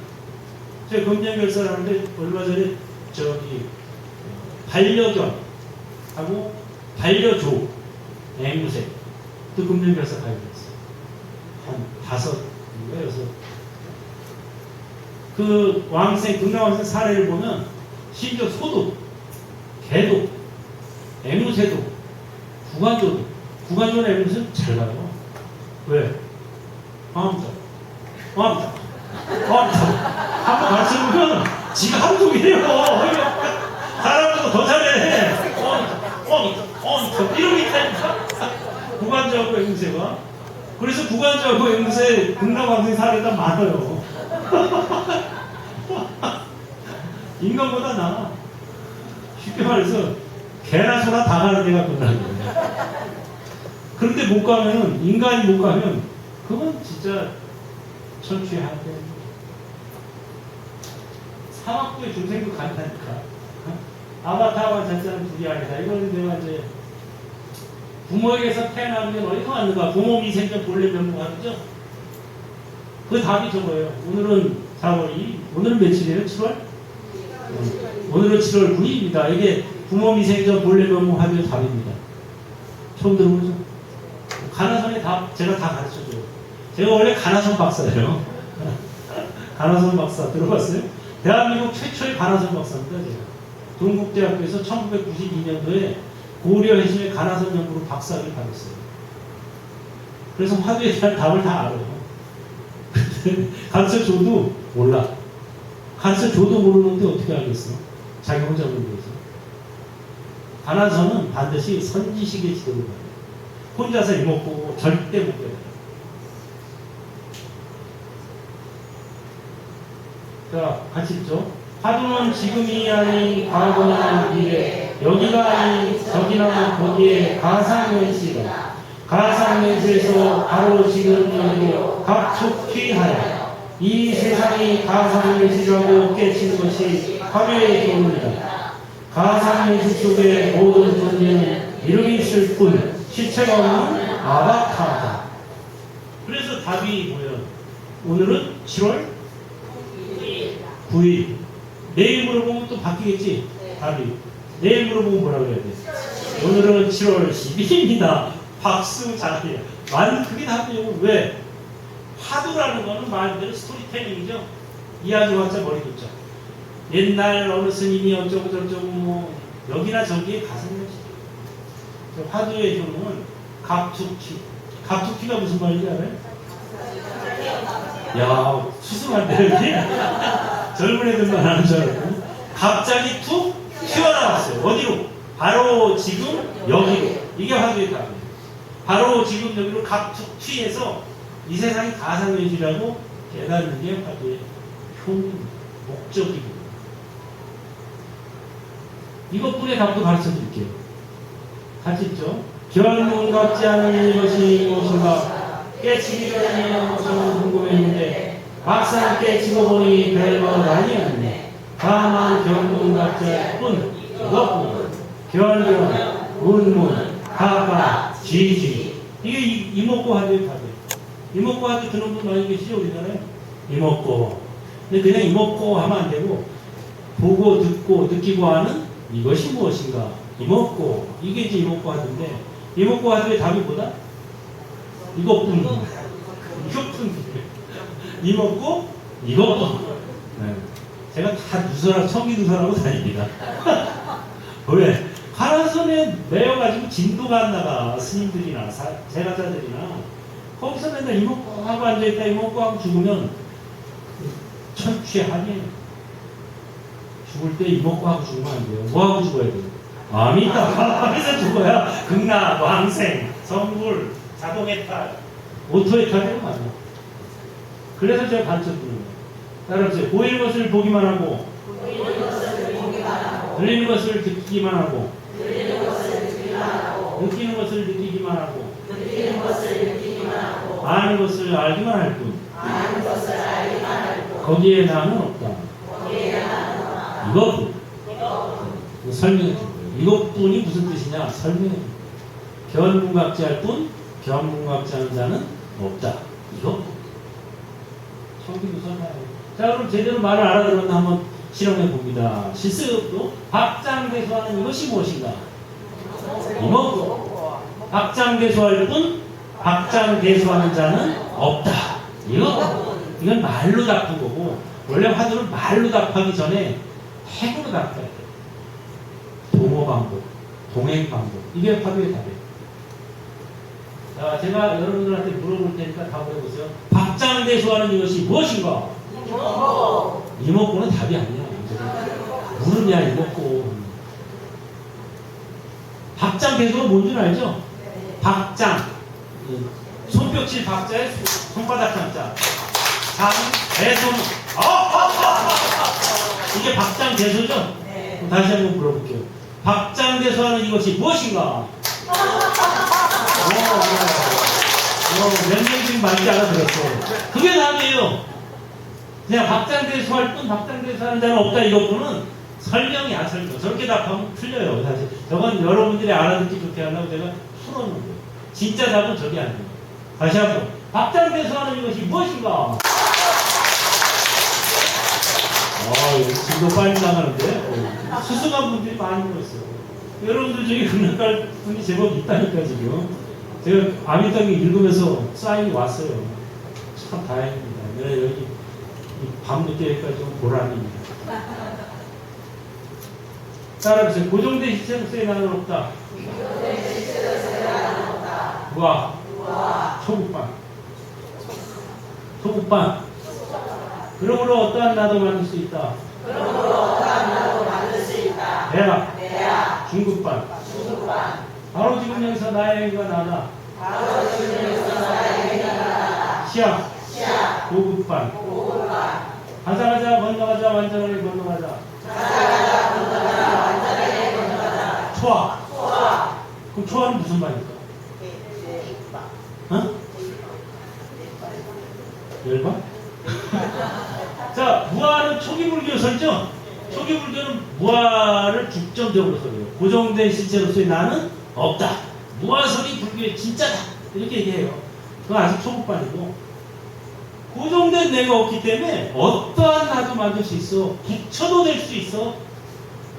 제가 금전결사를 하는데 얼마 전에 반려견하고 반려조 앵무새 또 금전결사 가입했어요. 한 5인가 6. 그 왕생, 극락왕생 사례를 보면 심지어 소도, 개도, 앵무새도, 구간조도, 구간조나 앵무새는 잘 가요. 왜? 아무튼 한번 가르쳐보면 지가 하루 종일 해요. 사람보다 더 잘해. 이러고 있다니까. 구간조하고 앵무새가. 그래서 구간조하고 앵무새 극락왕생 사례가 많아요. 인간보다 나아. 쉽게 말해서 개나 소나 다 가는 데가 극락이에요. 그런데 못 가면은, 인간이 못 가면 그건 진짜 천추의 한계. 사막도의 중생도 간다니까. 아바타와 전자는 둘이 아니다. 이거는 내가 이제 부모에게서 태어나는 게 어디서 왔는가? 부모 미생전 본래 면목하죠. 그 답이 저거예요. 오늘은 4월 2일. 오늘은 며칠이에요? 7월? 오늘은 7월 9일입니다. 이게 부모미생전 본래면목 화두의 답입니다. 처음 들어보죠? 가나선의 답 제가 다 가르쳐줘요. 제가 원래 가나선 박사예요. 가나선 박사 들어봤어요? 대한민국 최초의 가나선 박사입니다. 제가. 동국대학교에서 1992년도에 고려해신의 가나선 연구로 박사학위를 받았어요. 그래서 화두에 대한 답을 다 알아요. 가르쳐줘도 몰라. 가르쳐줘도 모르는데 어떻게 알겠어? 자기 혼자 모르겠어. 가나선은 반드시 선지식의 지도를 봐요. 혼자서 이목보고 절대 못 배워요. 자, 같이 읽죠. 화두는 지금이 아닌 과거나 미래, 여기가 아닌 저기나 거기에 가상현실이다. 가상현실에서 바로 지금 여기로 각촉취하여 이 세상이 가상현실이라고 깨치는 것이 화두의 교훈이다. 가상현실 속의 모든 존재는 이름이 있을 뿐 실체가 없는 아바타다. 그래서 답이 뭐예요? 오늘은 7월 9일. 내일 물어보면 또 바뀌겠지? 답이. 내일 물어보면 뭐라고 해야 돼? 오늘은 7월 10일입니다. 박수 잘해요. 그게 답이에요. 왜? 화두라는 거는 말 그대로 스토리텔링이죠. 이야기와자 머리 듣자. 옛날 어느 스님이 어쩌고 저쩌고 뭐 여기나 저기에 가슴이지. 화두의 효능은 갑툭튀. 갑툭튀가 무슨 말인지 알아요? 야, 수승한데 여기? 젊은 애들만 아는 줄 알고 갑자기 툭 튀어나왔어요. 어디로? 바로 지금 여기로. 이게 화두의 답이에요. 바로 지금 여기로 갑툭 튀해서 이 세상이 가상현실이라고 깨닫는 게 화두의 효능입니다. 목적이고. 이것뿐의 답도 가르쳐 드릴게요. 같이 있죠? 결문 같지 않은 이것이 무엇인가 깨치기 전에 저는 궁금했는데 막상 깨치고 보니 별것 아니었네. 다만 결문 같지 않을 뿐 이것뿐 결론, 문문, 가가, 지지 이게 이목고 화두의 답이에요. 이목고 화두 드는 분 많이 계시죠? 우리나라에? 이목고. 근데 그냥 이목고 하면 안 되고 보고 듣고 느끼고 하는 이것이 무엇인가? 이목고. 이게 이제 이목고 하두인데 이목고 하두의 답이 뭐다? 이것뿐. 이것뿐. 이목고 이것뿐. 네. 제가 다 누설하고 청기누설하고 다닙니다. 왜? 가나선에 매여가지고 진도가 안 나가. 스님들이나 제가자들이나 거기서 맨날 이목고 하고 앉아있다 이목고 하고 죽으면 천취한이에요. 죽을 때 이목고 하고 죽으면 안 돼요. 뭐 하고 죽어야 돼요? 아미다 죽어야 극락, 왕생, 성불, 자동해탈, 오토해탈이 맞아. 그래서 제가 가르쳐주는 거예요. 따라서 보이는 것을 보기만 하고 들리는 것을 듣기만 하고 느끼는 것을 느끼기만 하고 아는 것을 알기만 할 뿐 거기에 나는 없다. 이것뿐. 설명해 줄 거예요. 이것뿐이 무슨 뜻이냐? 설명해 줄 거예요. 견문각지할 뿐 견문각지하는 자는 없다. 이것뿐. 청기누설하요. 자, 그럼 제대로 말을 알아들었나 한번 실험해 봅니다. 실습도 박장대소하는 이것이 무엇인가? 이목고. 박장대소할 뿐 박장대소하는 자는 없다. 이건 말로 답한 거고 원래 화두는 말로 답하기 전에 행으로 답해야 돼. 동어 방법, 동행 방법. 이게 화두의 답이에요. 자, 제가 여러분들한테 물어볼 테니까 답을 해보세요. 박장대소하는 이것이 무엇인가? 이목고는 답이 아니야. 물음이야 이목고. 박장대소가 뭔 줄 알죠? 박장. 손뼉칠 박자에 손바닥 장자. 장, 대소는. 이게 박장대소죠? 네. 다시 한번 물어볼게요. 박장대소하는 이것이 무엇인가? 몇 명 지금 맞지 알아들었어. 그게 답이에요. 그냥 박장대소할 뿐 박장대소하는 자는 없다 이것뿐은 설명이야 설명. 저렇게 답하면 틀려요. 사실 저건 여러분들이 알아듣기 좋게 하려고 제가 풀어놓은 거예요. 진짜 답은 저게 아니에요. 다시 한번 박장대소하는 이것이 무엇인가? 지금도 빨리 나가는데 수승한 분들이 많이 모였어요. 여러분들 중에 금락갈 분이 제법 있다니까 지금. 제가 아미땅에 읽으면서 사인이 왔어요. 참 다행입니다. 내가 여기 밤늦게까지 좀 보람입니다. 따라하세요. 고정된 시체로서의 나는 없다. 무아. 초국반. 초국반. 그러므로 어떠한 나도 만들 수 있다. 대학. 중국반. 바로 지금 여기서 나의 행위가 나다. 시작. 고국반. 가자 건너가자 완전하게 건너가자. 초아. 그럼 초아는 무슨 말일까? 어? 열반? 자, 무아는 초기 불교 설정. 초기 불교는 무아를 중점적으로 설해요. 고정된 실체로서의 나는 없다. 무아설이 불교의 진짜다. 이렇게 얘기해요. 그건 아직 초급반이고. 고정된 내가 없기 때문에 어떠한 나도 만들 수 있어. 부처도 될 수 있어.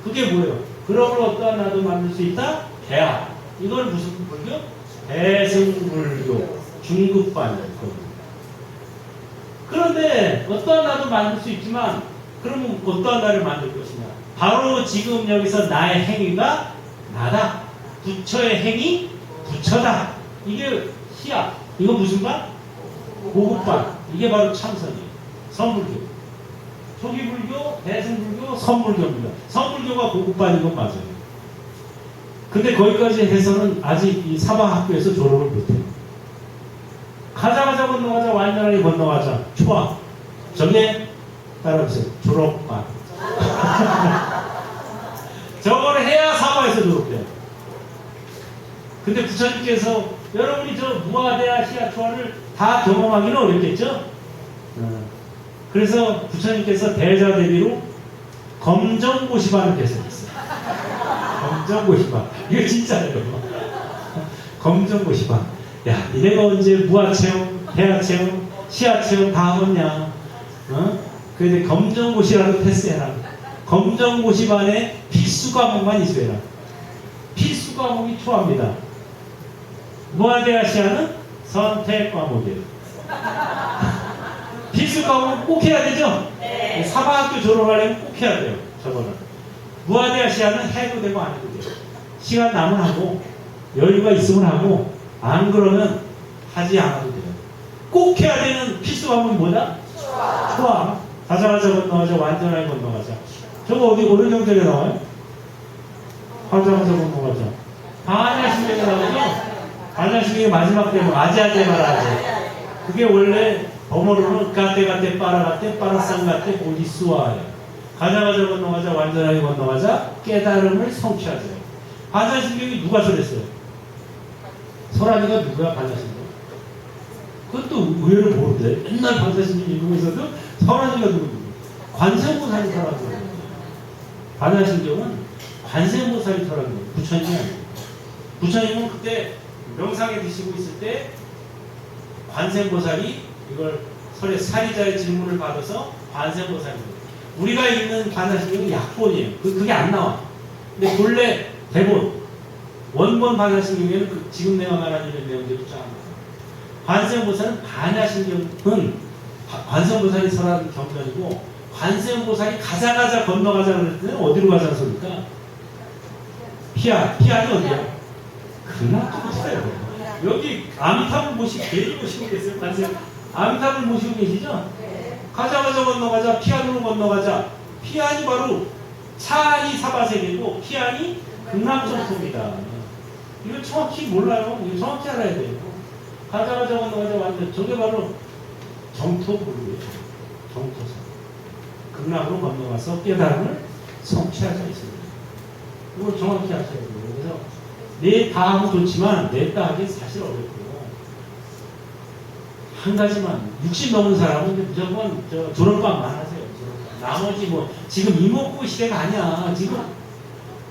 그게 뭐예요? 그러므로 어떠한 나도 만들 수 있다? 대학. 이건 무슨 불교? 대승불교. 중급반이에요. 그런데 어떠한 나도 만들 수 있지만 그러면 어떠한 나를 만들 것이냐? 바로 지금 여기서 나의 행위가 나다. 부처의 행위 부처다. 이게 시야. 이거 무슨 반? 고급반. 이게 바로 참선이에요. 선불교. 초기불교, 대승불교, 선불교입니다. 선불교가 고급반인 건 맞아요. 근데 거기까지 해서는 아직 이 사방학교에서 졸업을 못해요. 가자 건너가자 완전하게 건너가자. 초아. 저게 따라하세요. 졸업반. 저거를 해야 사바에서 졸업돼요. 근데 부처님께서 여러분이 저 무아대하 시야 초아를 다 경험하기는 어렵겠죠? 그래서 부처님께서 대자대비로 검정고시반을 개설했어요. 검정고시반. 이거 진짜예요. 검정고시반. 야, 니네가 언제 무아체험, 대하체험, 시야체험 다 하겠냐? 그런데 검정고시라도 패스해라. 검정고시반에 필수 과목만 있어야. 필수 과목이 초합니다. 무아대하 시야는 선택 과목이에요. 필수 과목은 꼭 해야 되죠? 네. 사방학교 졸업하려면 꼭 해야 돼요. 저거는. 무아대하 시야는 해도 되고 안 해도 돼요. 시간 나면 하고 여유가 있으면 하고 안 그러면 하지 않아도 돼요. 꼭 해야 되는 필수 과목이 뭐다? 초아. 가자 건너가자 완전하게 건너가자. 저거 어디 어느 경전에 나와요? 가자 건너가자. 반야신경에 나오죠? 반야신경의 마지막 대목 아제아제 말아제. 그게 원래 범어로는 가떼 빠라상가떼 보디수아예요. 가자 건너가자 완전하게 건너가자 깨달음을 성취하세요. 반야신경이 누가 설했어요? 설하니가 누구야 반야신경? 그것도 의외로 모르는데 옛날 반야신경 읽으면서도 설하니가 누구지? 관세음보살이 설한 거예요. 반야신경은 관세음보살이 설한 거예요. 부처님이 아니에요. 부처님은 그때 명상에 드시고 있을 때 관세음보살이 이걸 설에 사리자의 질문을 받아서 관세음보살입니다. 우리가 읽는 반야신경은 약본이에요. 그게 안 나와. 근데 본래 대본 원본 반야신경에는 지금 내가 말하는 이런 내용들이 쫙 나와요. 관세음보살은 반야신경은 관세음보살이 설한 경전이고 관세음보살이 가자 건너가자 그럴 때는 어디로 가자는 소리니까 피안이 어디야? 그나도 못해요. 여기 아미타불 괜히 모시고 계세요. 관세음 아미타불 모시고 계시죠? 가자 건너가자 피안으로 건너가자. 피안이 바로 차안이 사바세계고 피안이 극락정토입니다. 이거 정확히 몰라요. 이거 정확히 알아야 돼요. 가자 건너가자 완전 저게 바로 정토불이에요. 정토사. 극락으로 건너가서 깨달음을 성취하자 있습니다. 이걸 정확히 하셔야 돼요. 그래서 넷다 하면 좋지만 넷다 하기엔 사실 어렵고 한 가지만 60 넘은 사람은 무조건 졸업반만 하세요. 졸업반. 나머지 뭐 지금 이목구 시대가 아니야. 지금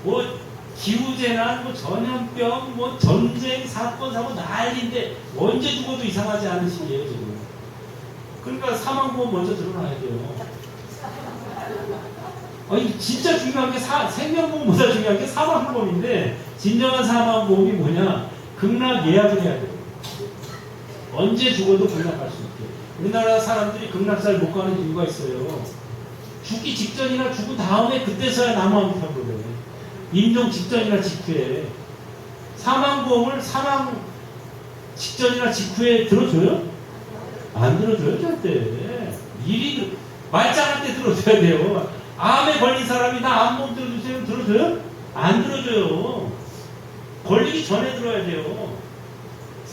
뭐 기후재난, 뭐 전염병, 뭐 전쟁 사건 사고 난리인데 언제 죽어도 이상하지 않은 시기예요 지금. 그러니까 사망보험 먼저 들어놔야 돼요. 아니 진짜 중요한 게 생명보험보다 중요한 게 사망보험인데 진정한 사망보험이 뭐냐? 극락 예약을 해야 돼요. 언제 죽어도 극락갈 수 있게. 우리나라 사람들이 극락살 못 가는 이유가 있어요. 죽기 직전이나 죽은 다음에 그때서야 나무함이 타거든. 임종 직전이나 직후에. 사망보험을 사망 직전이나 직후에 들어줘요? 안 들어줘요, 절대. 미리 말짱할 때 들어줘야 돼요. 암에 걸린 사람이 나 암보험 들어주세요. 들어줘요? 안 들어줘요. 걸리기 전에 들어야 돼요.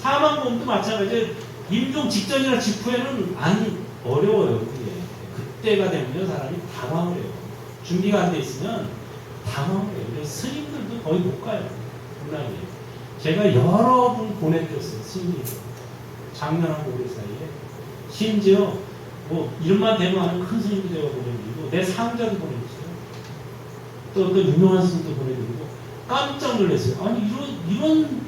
사망보험도 마찬가지예요. 임종 직전이나 직후에는 안 어려워요. 그게. 그때가 되면 사람이 당황을 해요. 준비가 안 돼 있으면 당황을 해요. 그래서 스님들도 거의 못 가요. 극락에. 제가 여러 분 보내드렸어요. 스님들. 작년하고 올해 사이에. 심지어 뭐 이름만 대면 하는 큰 스님도 제가 보내드리고 내 상자도 보내드렸어요. 또 유명한 스님도 보내드리고 깜짝 놀랐어요. 아니 이런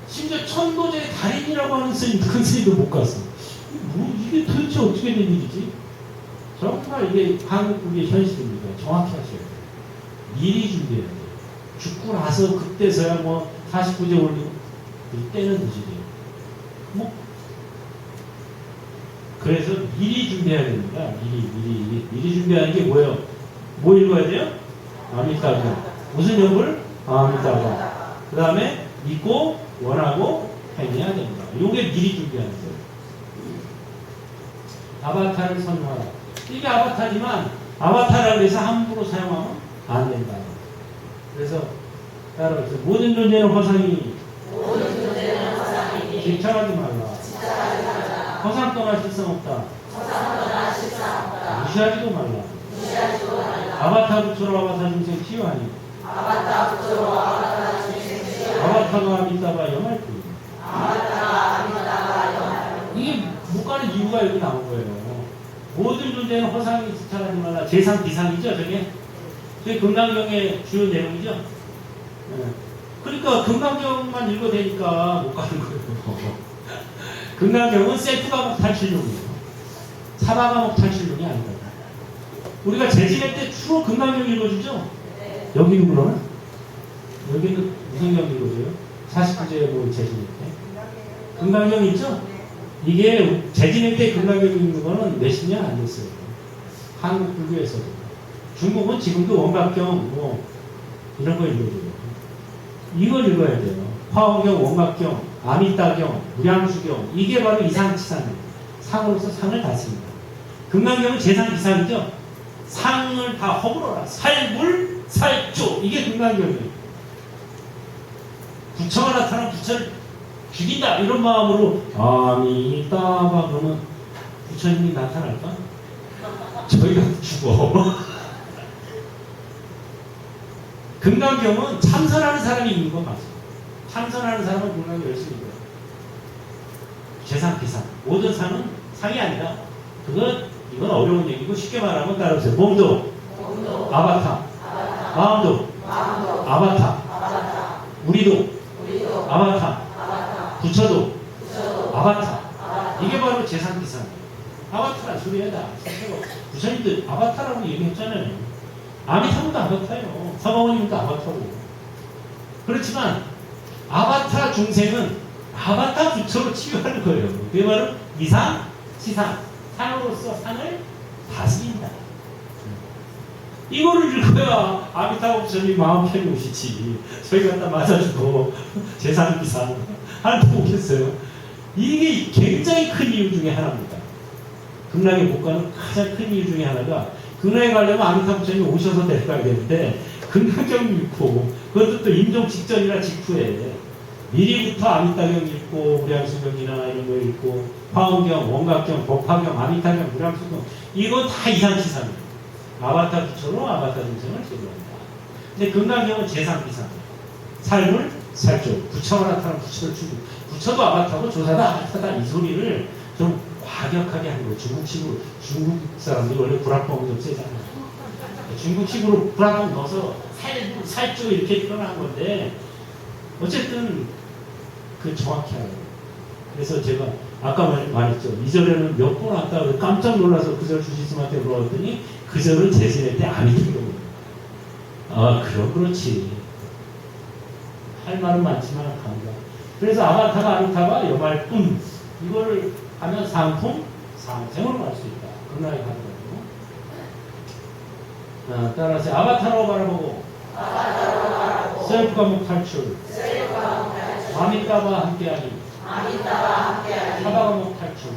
심지어 천도제의 달인이라고 하는 스님, 큰 스님도 못 갔어. 뭐 이게 도대체 어떻게 된 일이지? 정말 이게 한국의 현실입니다. 정확히 하셔야 돼요. 미리 준비해야 돼요. 죽고 나서 그때서야 뭐 49제 올리고 이때는 늦어요. 뭐 그래서 미리 준비해야 됩니다. 미리 준비하는 게 뭐예요? 뭐 읽어야 돼요? 아미타불. 무슨 역을? 아미타불. 그 다음에 믿고 원하고 행해야 됩니다. 이게 미리 준비하는 거예요. 아바타를 선호하라. 이게 아바타지만 아바타라고 해서 함부로 사용하면 안 된다. 그래서 따라서 모든 존재는 허상이니 집착하지 말라. 허상 떠나 실상 없다. 무시하지도 말라. 아바타 부처로 아바타 중생 치유하니. 아바타가 아미타바 영할뿐. 이게 못 가는 이유가 여기 나온 거예요. 모든 존재는 허상이 집착하지 말라. 재상 비상이죠, 저게. 저게 금강경의 주요 내용이죠. 네. 그러니까 금강경만 읽어도 되니까 못 가는 거예요. 금강경은 셀프 과목 탈출용이에요. 사바 과목 탈출용이 아니다. 우리가 재진회 때 주로 금강경 읽어주죠? 여기는 그러나? 여기는 무슨 경 읽어줘요? 49제 뭐 재진회 때? 금강경 있죠? 이게 재진회 때 금강경 읽는 거는 몇십 년 안 됐어요. 한국 불교에서도. 중국은 지금도 원각경 뭐 이런 거 읽어줘요. 이걸 읽어야 돼요. 화엄경, 원각경, 아미따경, 무량수경. 이게 바로 이상치상이에요. 상으로서 상을 다스립니다. 금강경은 재상 비상이죠. 상을 다 허물어라. 살물, 살조. 이게 금강경이에요. 부처가 나타나면 부처를 죽인다. 이런 마음으로 아미따바 그러면 부처님이 나타날까? 저희가 죽어. 금강경은 참선하는 사람이 읽는 건 맞아요. 참선하는 사람은 금강경 열심히 읽어요. 재상, 비상. 모든 상은 상이 아니다. 이건 어려운 얘기고 쉽게 말하면 따라오세요. 몸도 아바타. 마음도 아바타. 우리도 아바타. 부처도 아바타. 이게 바로 재상, 비상. 아바타란 소리에다. 부처님도 아바타라고 얘기했잖아요. 아미타도 아바타예요. 사바오님도 아바타고. 그렇지만 아바타 중생은 아바타 부처로 치유하는 거예요. 그게 바로 이상, 시상. 상으로서 상을 다스린다. 이거를 읽어야 아미타 부처님 마음 편히 오시지. 저희 갖다 맞아주고 재상, 비상 하나도 오겠어요. 이게 굉장히 큰 이유 중에 하나입니다. 극락에 못 가는 가장 큰 이유 중에 하나가 극락에 가려면 아미타 부처님이 오셔서 데려가야 되는데 극락경 읽고 그것도 또 임종 직전이나 직후에 미리부터 아미따경 읽고 무량수경이나 이런 거 읽고 화엄경, 원각경, 법화경, 아미따경, 무량수경 이거 다 이상치상이에요. 아바타 부처로 아바타 중생을 제도한다. 근데 극락경은 재상, 비상. 삶을 살죠. 부처가 나타나면 부처를 죽이고 부처도 아바타고 조사도 아바타다 이 소리를 좀 과격하게 하는 거예요. 중국식으로. 중국 사람들이 원래 불합봉이 좀 세잖아요. 중국식으로 불합봉 넣어서 살조 이렇게 표현한 건데 어쨌든 그 정확히 알아요. 그래서 제가 아까 말했죠. 이 절에는 몇 번 왔다고 깜짝 놀라서 그 절 주시스한테 물어봤더니 그저는 제 세대 때 안 믿는 거예요. 아, 그렇지. 할 말은 많지만 간다. 그래서 아바타가 아니타가 여말뿐 이거를 하면 상품, 상생으로 갈 수 있다. 그날에 가는 거고. 따라서 아바타로 바라보고 셀프 과목 탈출, 마미따와 함께하기, 사바 과목 탈출,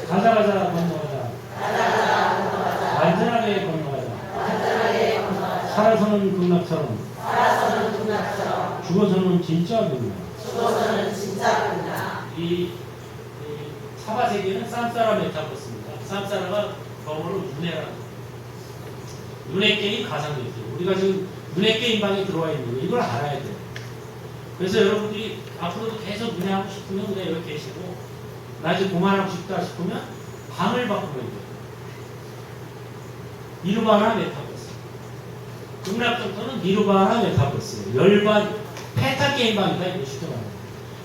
가자 건너가자, 안전하게 건너가자, 살아서는 극락처럼, 죽어서는 진짜 극락. 이 사바 세계는 쌈싸라 메타버스입니다. 쌈싸라가 영어로 눈에라는 눈의 게임 가상현실. 우리가 지금 눈의 게임 방에 들어와 있는 거 이걸 알아야 돼요. 그래서 여러분들이 앞으로도 계속 눈에 하고 싶으면 그냥 여기 계시고 나 이제 그만하고 싶다 싶으면 방을 바꾸면 돼요. 니르바나 메타버스. 극락정토는 니르바나 메타버스. 열반 페타 게임방이다 이거 쉽게 말하면.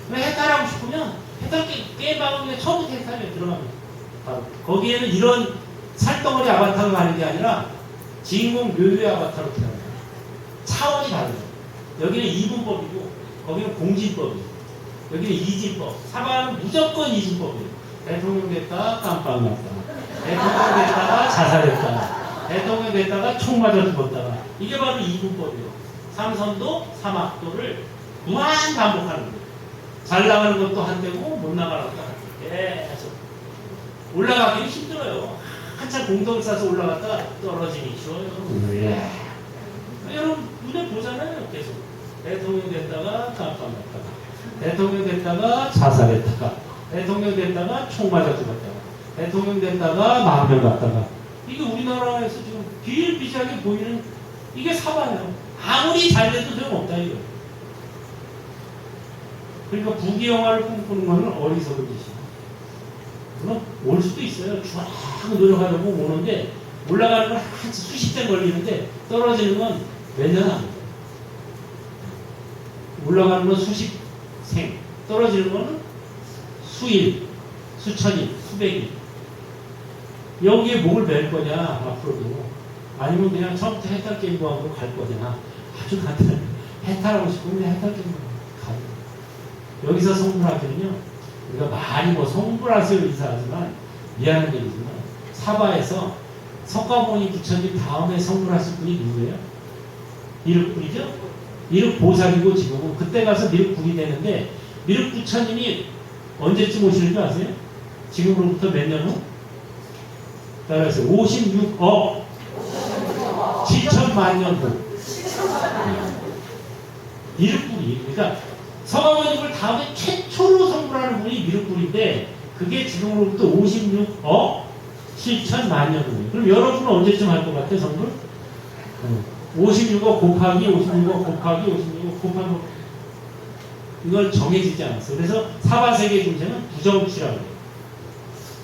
근데 해탈하고 싶으면 해탈 게임방은 그냥 처음부터 해탈에 들어가면 바로 거기에는 이런 살덩어리 아바타가 가는 게 아니라 주인공 묘유의 아바타로 태어나요. 차원이 다르죠. 여기는 이분법이고 거기는 공진법이에요. 여기는 이진법. 사바는 무조건 이진법이에요. 대통령 됐다가 깜빵 났다. 대통령 됐다가 자살했다. 대통령 됐다가 총 맞아 죽었다가. 이게 바로 이분법이에요. 삼선도 삼악도를 무한 반복하는 거예요. 잘 나가는 것도 한대고 못 나가는 것도 한대. 계속 올라가기는 힘들어요. 한참 공덕을 쌓아서 올라갔다가 떨어지기 쉬워요. 여러분 눈에 보잖아요. 계속 대통령 됐다가 깜빵 났다가 대통령 됐다가 자살했다가 대통령 됐다가 총 맞아 죽었다가 대통령 됐다가 망명 갔다가 이게 우리나라에서 지금 비일비재하게 보이는 이게 사바예요. 아무리 잘 돼도 소용없다 이거. 그러니까 부귀 영화를 꿈꾸는 거는 어리석은 짓이야. 물론 올 수도 있어요. 쫙 노력하려고 오는데 올라가는 건 한 수십 대 걸리는데 떨어지는 건 몇 년 안 돼. 올라가는 건 수십 생, 떨어지는 거는 수일, 수천일, 수백일. 여기에 목을 맬 거냐 앞으로도 아니면 그냥 처음부터 해탈 게임방으로 갈 거냐. 아주 간단해. 해탈하고 싶으면 그냥 해탈 게임방으로 가요. 여기서 성불하기는요, 우리가 많이 뭐 성불하세요 인사하지만 미안한 얘기지만 사바에서 석가모니 부처님 다음에 성불하실 분이 누구예요? 미륵불이죠? 미륵보살이고 지금은 그때 가서 미륵불이 되는데 미륵 부처님이 언제쯤 오시는 줄 아세요? 지금으로부터 몇 년 후? 따라서 56억 7천만 년 후. 미륵불이 그러니까 석가모니불 다음에 최초로 성불하는 분이 미륵불인데 그게 지금으로부터 56억 7천만 년 후예요. 그럼 여러분은 언제쯤 할 것 같아요, 성불? 56억 곱하기 56억 곱하기 56억 곱하기 이걸 정해지지 않았어요. 그래서 사바세계 중세는 부정치라고 해요.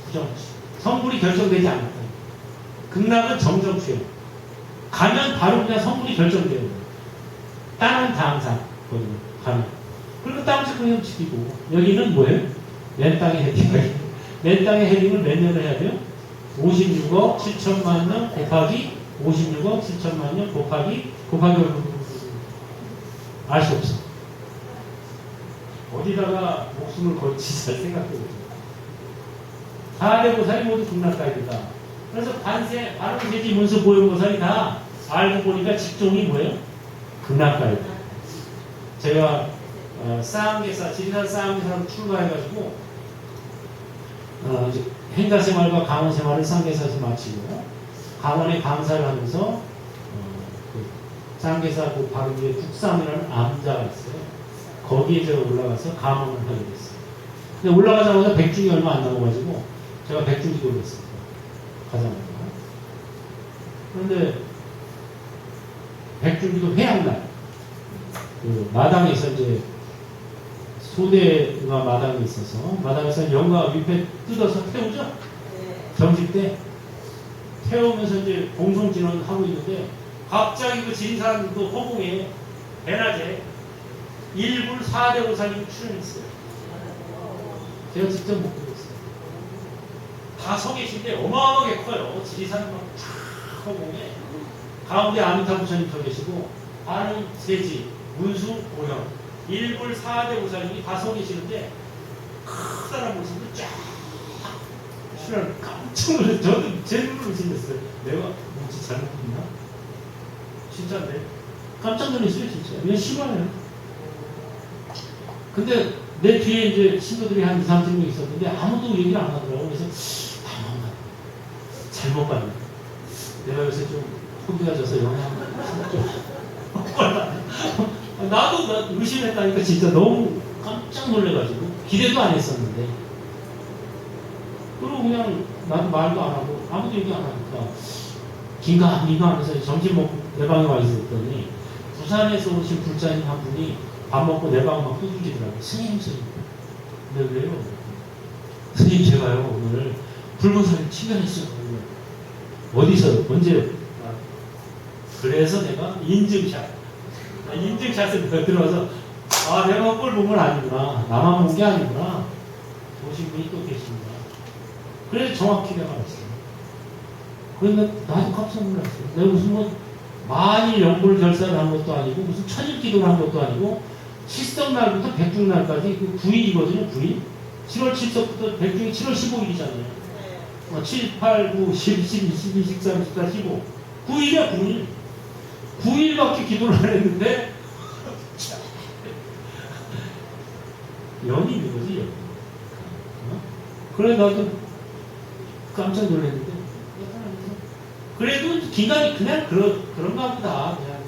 부정치. 성불이 결정되지 않았다. 극락은 정정치예요. 가면 바로 그냥 성불이 결정돼요. 땅은 다 항상 거기는 가면. 그리고 땅을 그냥 지키고 여기는 뭐예요? 맨 땅에 헤딩. 맨 땅에 헤딩을 몇 년을 해야 돼요? 56억 7천만 년 곱하기 56억 7천만 년 곱하기 알 수 없어. 어디다가 목숨을 걸지 잘 생각해보세요. 4대 보살이 모두 극락가이드다. 그래서 관세, 바른세지, 문수, 보현보살이 다 알고 보니까 직종이 뭐예요? 극락가이드. 제가 싸움계사, 지리산 싸움계사로 출가해가지고 행가생활과 강원생활을 쌍계사에서 마치고 강원에 강사를 하면서 그 쌍계사 그 바로 위에 국삼이라는 암자가 있어요. 거기에 제가 올라가서 강원을 하게 됐어요. 근데 올라가자마자 백중이 얼마 안 남아가지고 제가 백중기도를 했습니다. 가자마자. 그런데 백중기도 회양날 그 마당에서 이제 소대가 마당에 있어서 마당에서 영가 밑에 뜯어서 태우죠? 점심 때 태우면서 이제 공성진언 하고 있는데 갑자기 그 진산 그 허공에 대낮에 일불 4대 보살님이 출연했어요. 제가 직접 못 보겠어요. 다 서 계신데 어마어마하게 커요. 지리산 막 쫙 몸에 가운데 아미타 부처님 서 계시고 아는 세지, 문수, 고현, 일불 4대 보살님이 다 서 계시는데 크다란 모습을 쫙 출연 깜짝 놀랐어요. 저도 제 눈으로 생겼어요. 내가 뭐지 잘못 봤나? 진짜인데 깜짝 놀랐어요 진짜. 이건 실화예요. 근데 내 뒤에 이제 신도들이 한 2, 30명 있었는데 아무도 얘기를 안 하더라고. 그래서 잘못 봤네. 내가 요새 좀 호기가 져서 영향 좀 나도 의심했다니까 진짜 너무 깜짝 놀래가지고 기대도 안 했었는데 그리고 그냥 나도 말도 안 하고 아무도 얘기 안 하니까 긴가민가 하면서 점심 먹고 내 방에 와 있었더니 부산에서 오신 불자님 한 분이 밥 먹고 내 방을 막 두들기더라고요. 스님. 근데 왜요? 스님 제가요 오늘 불보살님 치견했어요. 어디서 언제? 그래서 내가 인증샷을 들어서 아 내가 꼴 본 건 아니구나. 나만 본 게 아니구나. 보신 분이 또 계십니다. 그래서 정확히 내가 알았어요. 그런데 나도 깜짝 놀랐어요. 내가 무슨 뭐 만일 영불 결사를 한 것도 아니고 무슨 천일 기도를 한 것도 아니고 칠성날부터 백중날까지 그 9일이거든요. 9일. 7월 7석부터 백중이 7월 15일이잖아요. 7, 8, 9, 10, 12, 12, 13, 14, 15 9일이야 9일. 9일밖에 기도를 안 했는데 연임인 거지 연. 그래 나도 깜짝 놀랐는데 그래도 기간이 그냥 그런가 보다. 그냥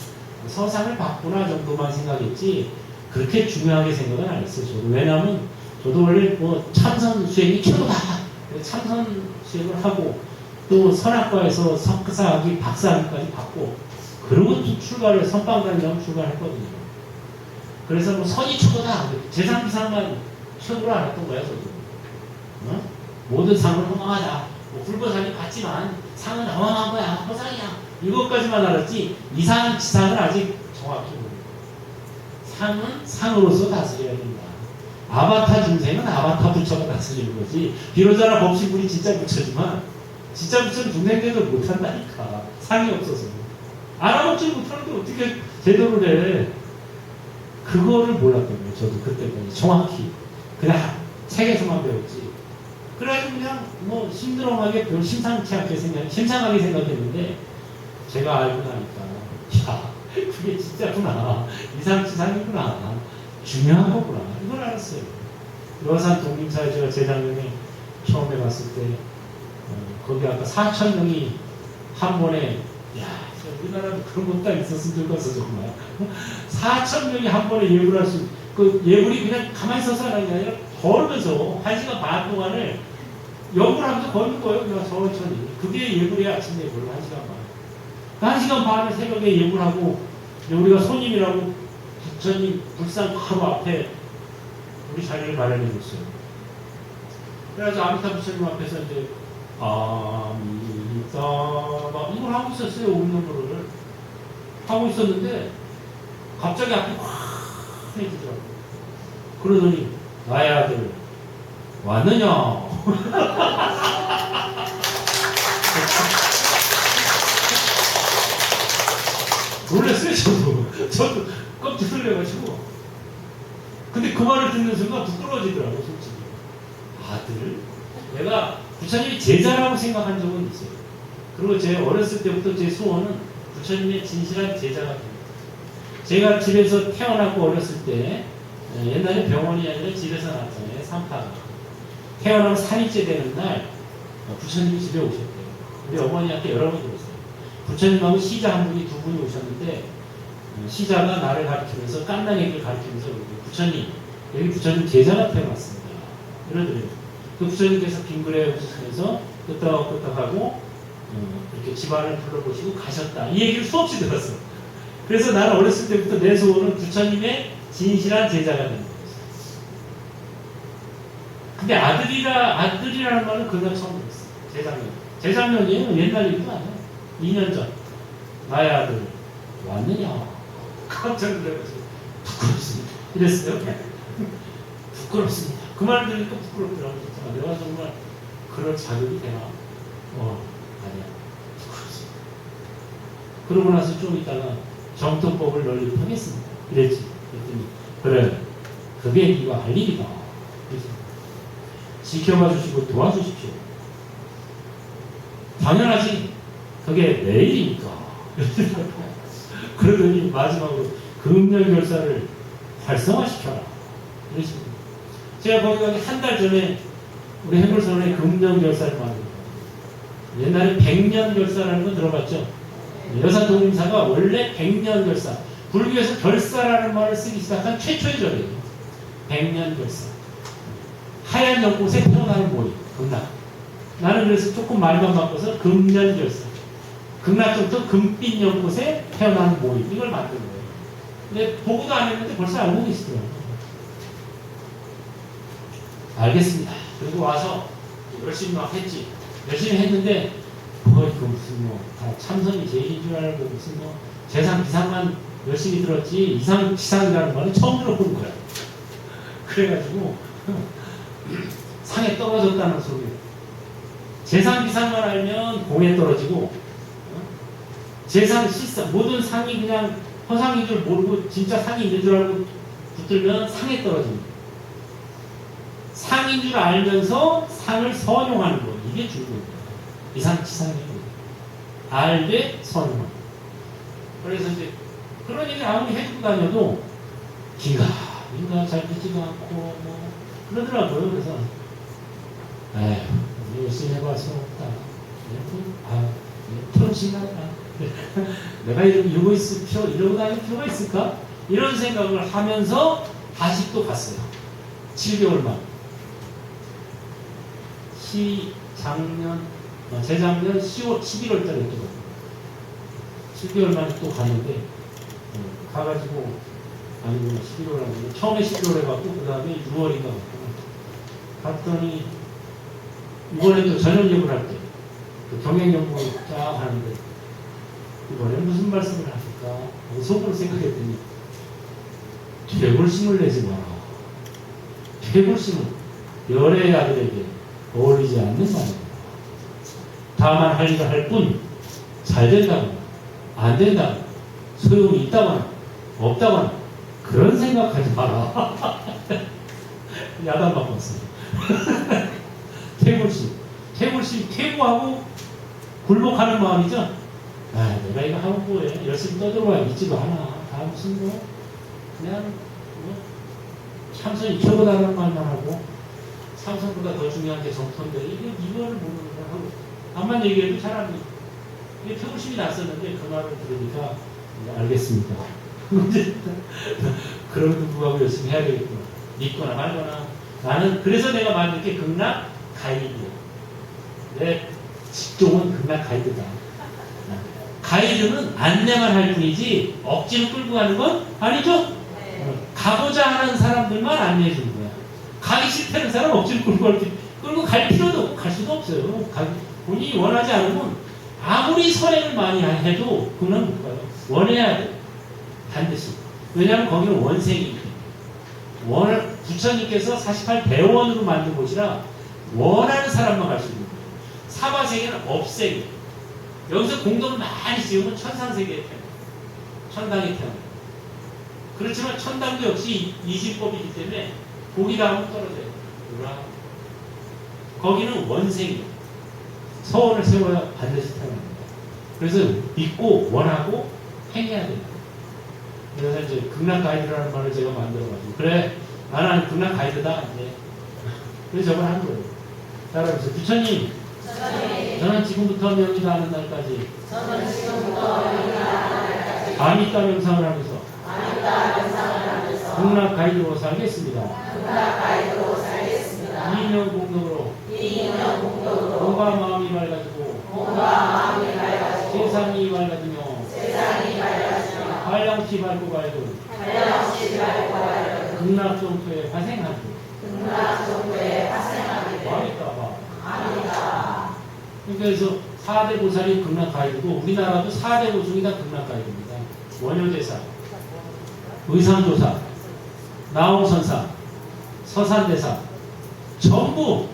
서상을 받구나 정도만 생각했지 그렇게 중요하게 생각은 안 했어요. 저도. 왜냐하면 저도 원래 뭐 참선 수행이 최고다. 참선 수행을 하고 또 선악과에서 석사학위, 박사학위까지 받고 그리고 또 출가를 선방단이라고 출가했거든요. 그래서 뭐 선이 최고다. 재상비상만 최고로 안 했던 거야 저도. 어? 모든 상을 허망하다. 뭐 불보살이 받지만 상은 허망한 거야. 허상이야. 이것까지만 알았지 이상 지상은 아직 정확히 모르고 상은 상으로서 다스려야 된다. 아바타 중생은 아바타 부처가 다스리는 거지. 비로자나 법신분이 진짜 부처지만 진짜 부처는 중생대도 못한다니까. 상이 없어서. 알아먹지 못하는데 어떻게 제대로 해. 그거를 몰랐던 거예요. 저도 그때까지 정확히. 그냥 책에서만 배웠지. 그래가지고 그냥 뭐 심드렁하게 별 심상하게 생각했는데 제가 알고 나니까 야 그게 진짜구나. 이상치상이구나. 중요한 거구나. 이걸 알았어요. 여산 독립사에 제가 재작년에 처음에 갔을 때 거기 아까 4,000명이 한 번에 야 우리나라도 그런 것도 딱 있었으면 좋겠어 정말. 4,000명이 한 번에 예불할 수 그 예불이 그냥 가만히 서서 하는 게 아니라 걸으면서 1시간 반 동안을 예불하면서 걷는 거예요. 그냥 천천히. 그게 예불이 아침 예불 1시간 반. 1시간 반을 새벽에 예불하고 우리가 손님이라고 부처님 불상 바로 앞에 우리 자리를 마련해 줬어요. 그래서 아미타 부처님 앞에서 이제 아미타 막 이걸 하고 있었어요. 웃는 거를 하고 있었는데 갑자기 앞에 확 해지더라고요. 그러더니 나의 아들 왔느냐? 놀랐어요. 저도 깜짝 놀래가지고. 근데 그 말을 듣는 순간 부끄러워지더라고 솔직히. 아들? 내가 부처님이 제자라고 생각한 적은 있어요. 그리고 제 어렸을 때부터 제 소원은 부처님의 진실한 제자가 됩니다. 제가 집에서 태어났고 어렸을 때 옛날에 병원이 아니라 집에서 낳았잖아요. 산파가. 태어나면 3일째 되는 날 부처님이 집에 오셨대요. 우리 어머니한테 여러 번 들었어요. 부처님하고 시자 한 분이 두 분이 오셨는데 시자가 나를 가리키면서 깐난애기를 가리키면서 부처님 여기 부처님 제자가 태어났습니다. 이러더래요. 그 부처님께서 빙그레 웃으면서 끄떡끄떡하고 이렇게 집안을 불러보시고 가셨다. 이 얘기를 수없이 들었어. 그래서 나는 어렸을 때부터 내 소원은 부처님의 진실한 제자가 되는 거였어요. 근데 아들이라는 말은 그날 처음 들었어요. 재작년이에요. 옛날 얘기도 아니에요. 2년 전. 나의 아들 왔느냐? 깜짝 놀라가지고 부끄럽습니다. 이랬어요. 부끄럽습니다. 그 말 들으니까 부끄럽더라고요. 내가 정말 그럴 자격이 되나? 아니야. 그렇지. 그러고 나서 좀 있다가 정통법을 널리 펴겠습니다. 이랬지. 그랬더니 그래. 그게 네가 할 일이다. 그래서 지켜봐 주시고 도와주십시오. 당연하지. 그게 내 일이니까. 그러더니 마지막으로 금년결사를 활성화시켜라. 이러십니다. 제가 거기 한 달 전에 우리 해물선언에 금년결사를 만들고 옛날에 백년결사라는 거 들어봤죠? 여사 동림사가 원래 백년결사, 불교에서 결사라는 말을 쓰기 시작한 최초의 절이에요. 백년결사. 하얀 연꽃에 태어나는 모임, 극락. 나는 그래서 조금 말만 바꿔서 금년결사. 극락부터 금빛 연꽃에 태어나는 모임, 이걸 만든 거예요. 근데 보고도 안 했는데 벌써 알고 계시더라고요. 알겠습니다. 그리고 와서 열심히 막 했지. 열심히 했는데 거의 그 무슨 다 참선이 제일인 줄 알고 무슨 재상 기상만 열심히 들었지 이상 지상이라는 말은 처음 들어보는 거야. 그래가지고 상에 떨어졌다는 소리. 재상 기상만 알면 공에 떨어지고 재상 실상 모든 상이 그냥 허상인 줄 모르고 진짜 상이 있는 줄 알고 붙들면 상에 떨어집니다. 상인 줄 알면서 상을 선용하는 거, 이게 중요해요. 이상치상이고 알되 선용. 그래서 이제 그런 얘기 아무리 해주고 다녀도 기가 잘 듣지도 않고 뭐 그러더라고요. 그래서 에휴 열심히 해봐서 없다. 프로시나다. 내가 이러고 있을 이러고 다닐 필요가 있을까? 이런 생각을 하면서 다시 또 갔어요. 7개월만. 재작년 11월 달에 또 7개월 만에 또 갔는데 가가지고 아니구나 11월 아니고 처음에 11월에 갔고 그 다음에 6월인가 갔더니 이번에 또 전염력을 할 때 경영연구를 쫙 하는데 이번에 무슨 말씀을 하실까 속으로 생각했더니 퇴골심을 내지 마라. 퇴골심은 열의 아들에게 어울리지 않는 말입니다. 다만 할 일을 할 뿐 잘 된다거나 안 된다거나 소용이 있다거나 없다거나 그런 생각하지 마라. 야단 바꿨어요. 퇴골심 퇴고하고 굴복하는 마음이죠. 내가 이거 하고 뭐해 열심히 떠들어봐야 믿지도 않아. 다 무슨 그냥 참선이 최고다라는 말만 하고 참선보다 더 중요한 게 정토인데 이거를 모르는 거 하고 암만 얘기해도 사람이 이게 퇴골심이 났었는데 그 말을 들으니까 알겠습니다. 그럼에도 불구하고 열심히 해야 되겠구나. 믿거나 말거나. 나는 그래서 내가 만든 게 극락 가이드야. 내 직종은 극락 가이드다. 가이드는 안내만 할 뿐이지 억지로 끌고 가는 건 아니죠? 가고자 하는 사람들만 안내해 주는 거야. 가기 싫다는 사람 억지로 끌고 갈 필요도 없고 갈 수도 없어요. 본인이 원하지 않으면 아무리 선행을 많이 해도 그건 못 가요. 원해야 돼. 반드시. 왜냐하면 거기는 원생이기 때문에. 부처님께서 48대원으로 만든 곳이라 원하는 사람만 갈 수 있는 거예요. 사바세계는 업세계. 여기서 공덕을 많이 지으면 천상세계에 태어나요. 천당에 태어나요. 그렇지만 천당도 역시 이진법이기 때문에 고기 다음은 떨어져요. 거기는 원생이에요. 서원을 세워야 반드시 태어납니다. 그래서 믿고 원하고 행해야 됩니다. 그래서 이제 극락 가이드라는 말을 제가 만들어가지고 그래 나는 극락 가이드다 이제 그래서 저걸 하는 거예요. 따라서 부처님 저는 지금부터 명의하는 날까지 아미따 명상을 하면서 극락 가이드로 살겠습니다. 이인영 공덕으로 몸과 마음이 맑아지고 세상이 맑아지며 한량시 밝고 밝은 극락 정토에 화생하고 아미따. 그래서 4대 보살이 극락 가이드고 우리나라도 4대 보중이 다 극락 가이드입니다. 원효대사, 의상조사, 나홍선사, 서산대사 전부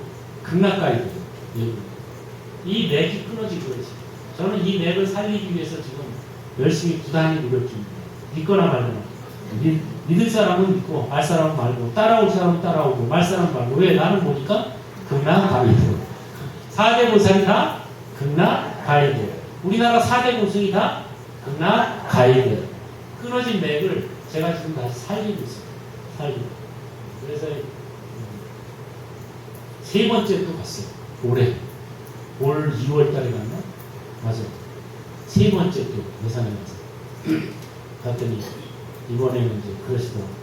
극락 가이드. 이 맥이 끊어지고 있어요. 저는 이 맥을 살리기 위해서 지금 열심히 부단히 노력 중입니다. 믿거나 말거나. 믿을 사람은 믿고 말 사람은 말고 따라올 사람은 따라오고 말 사람은 말고. 왜? 나는 보니까 극락가이드. 4대 보살이 다 극락가이드. 우리나라 4대 고승이 다 극락가이드. 끊어진 맥을 제가 지금 다시 살리고 있어요. 살리고. 그래서 세 번째 또 갔어요. 올해. 올 2월 달에 갔나? 맞아. 세 번째 또 예산에 가서 갔더니 이번에는 이제 그러시더라고요.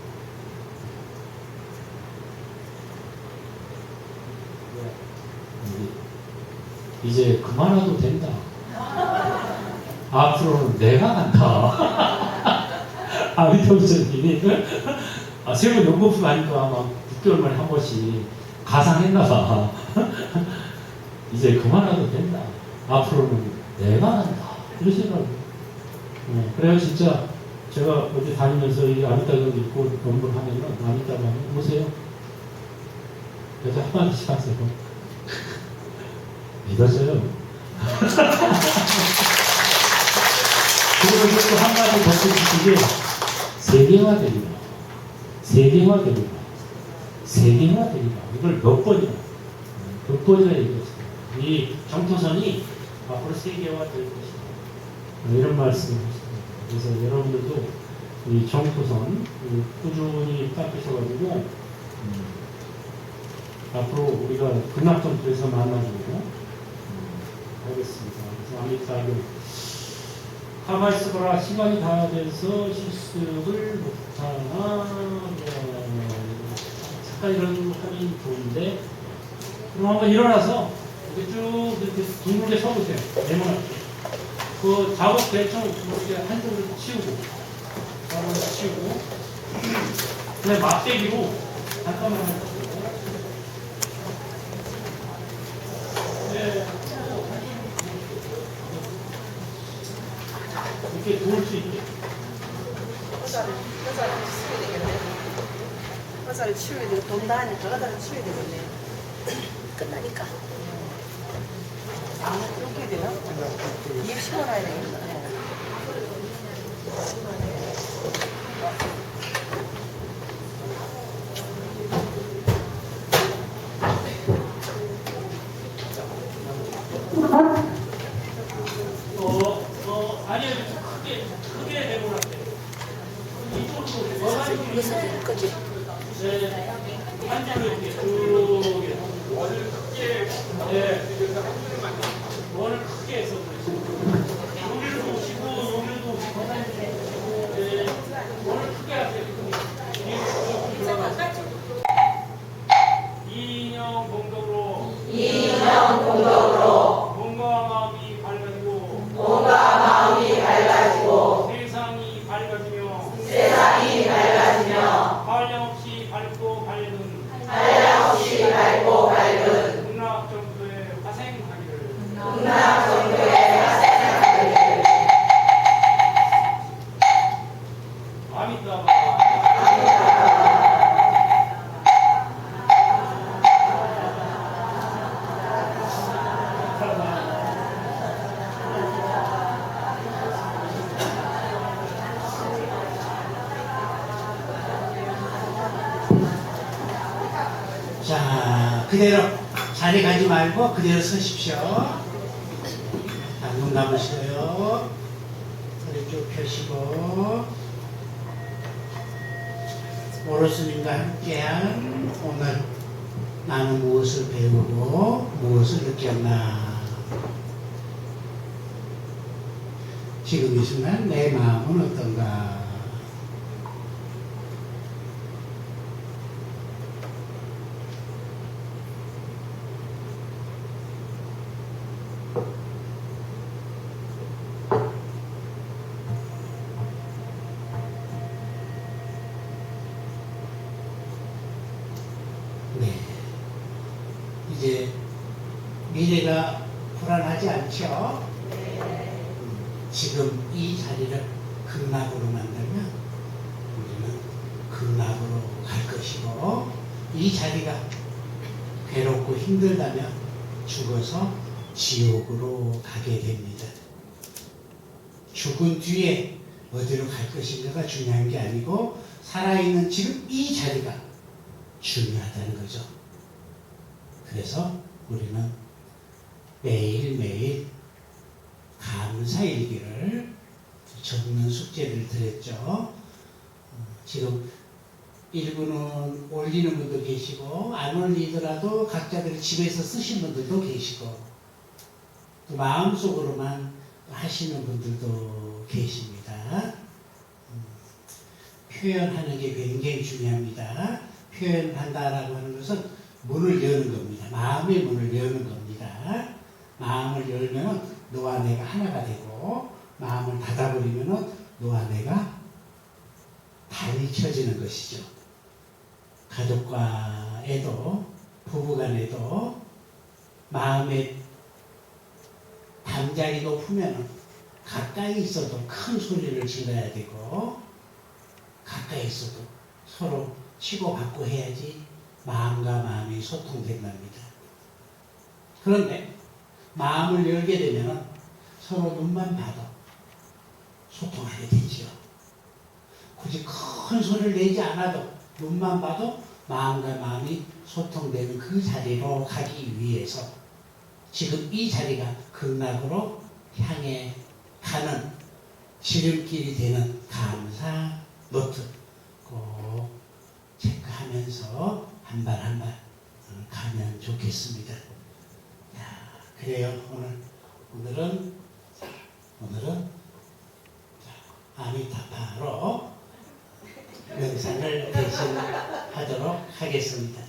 이제 그만해도 된다. 앞으로는 내가 간다. 아미토부처님이 세번 연금술 하니까 아마 6개월 만에 한 번씩 가상했나봐. 이제 그만해도 된다. 앞으로는 내가 간다. 그러시더라고요. 그래요, 진짜. 제가 어디 다니면서 이 아미타경 읽고 논문 하면은 아미타경 보세요. 그래서 한마디씩 하세요. 믿어져요. 그리고 또 한마디 덧붙이는 게 세계화되리라. 세계화되리라. 세계화되리라. 이걸 몇 번이나 얘기했어요. 이 정토선이 앞으로 세계화될 것이다. 이런 말씀을 하십니다. 그래서 여러분들도 이 정토선 꾸준히 닦으셔가지고 앞으로 우리가 극락정토에서 만나보고 하겠습니다. 그래서 아미타교 가만히 있어봐라. 시간이 다 돼서 실습을 못하나 잠깐 이런 하면 좋은데 그럼 한번 일어나서 이렇게 쭉 이렇게 둥글게 서보세요. 네모나게. 그 작업 대충 이렇게 한쪽으로 치우고 작업을 치우고 그냥 막대기로 잠깐만 해주시고 네. 이렇게 도울 수 있게 화살을 치워야 되고 돈다 하니까 화살을 치워야 되겠네. 끝나니까. 이렇게 되나? 입 심어놔야 되겠다. 아니요, 크게 되고 나세요. 이쪽으로 무슨 거지? 네, 한쪽으로 이렇게 크게 원을 크게 원을 크게 해서 여기도 오시고 여기도 오시고 네, 원을 크게 하세요. 이인영 공덕으로 몸과 마음이 밝아지고 세상이 밝아지며 한량없이 밝고 밝은 극락 정도의 화생하기를 아미따바. 자, 그대로 자리 가지 말고 그대로 서십시오. 자, 눈 감으시고요. 소리 쭉 펴시고 오로스님과 함께한 오늘 나는 무엇을 배우고 무엇을 느꼈나. 지금 이 순간 내 마음은 어떤가. 이제 미래가 불안하지 않죠? 지금 이 자리를 극락으로 만들면 우리는 극락으로 갈 것이고, 이 자리가 괴롭고 힘들다면 죽어서 지옥으로 가게 됩니다. 죽은 뒤에 어디로 갈 것인가가 중요한 게 아니고 살아있는 지금 이 자리가 중요하다는 거죠. 그래서 우리는 매일매일 감사일기를 적는 숙제를 드렸죠. 지금 일부는 올리는 분도 계시고 안 올리더라도 각자들이 집에서 쓰신 분들도 계시고 또 마음속으로만 하시는 분들도 계십니다. 표현하는 게 굉장히 중요합니다. 표현한다라고 하는 것은 문을 여는 겁니다. 마음의 문을 여는 겁니다. 마음을 열면 너와 내가 하나가 되고 마음을 닫아버리면 너와 내가 달리 쳐지는 것이죠. 가족과에도 부부간에도 마음의 담장이 높으면 가까이 있어도 큰 소리를 질러야 되고 가까이 있어도 서로 치고받고 해야지 마음과 마음이 소통된답니다. 그런데 마음을 열게 되면 서로 눈만 봐도 소통하게 되지요. 굳이 큰 소리를 내지 않아도 눈만 봐도 마음과 마음이 소통되는 그 자리로 가기 위해서 지금 이 자리가 극락으로 향해 가는 지름길이 되는 감사 노트 꼭 체크하면서 한 발 한 발 가면 좋겠습니다. 그래요. 오늘은 아미타파로 명상을 대신하도록 하겠습니다.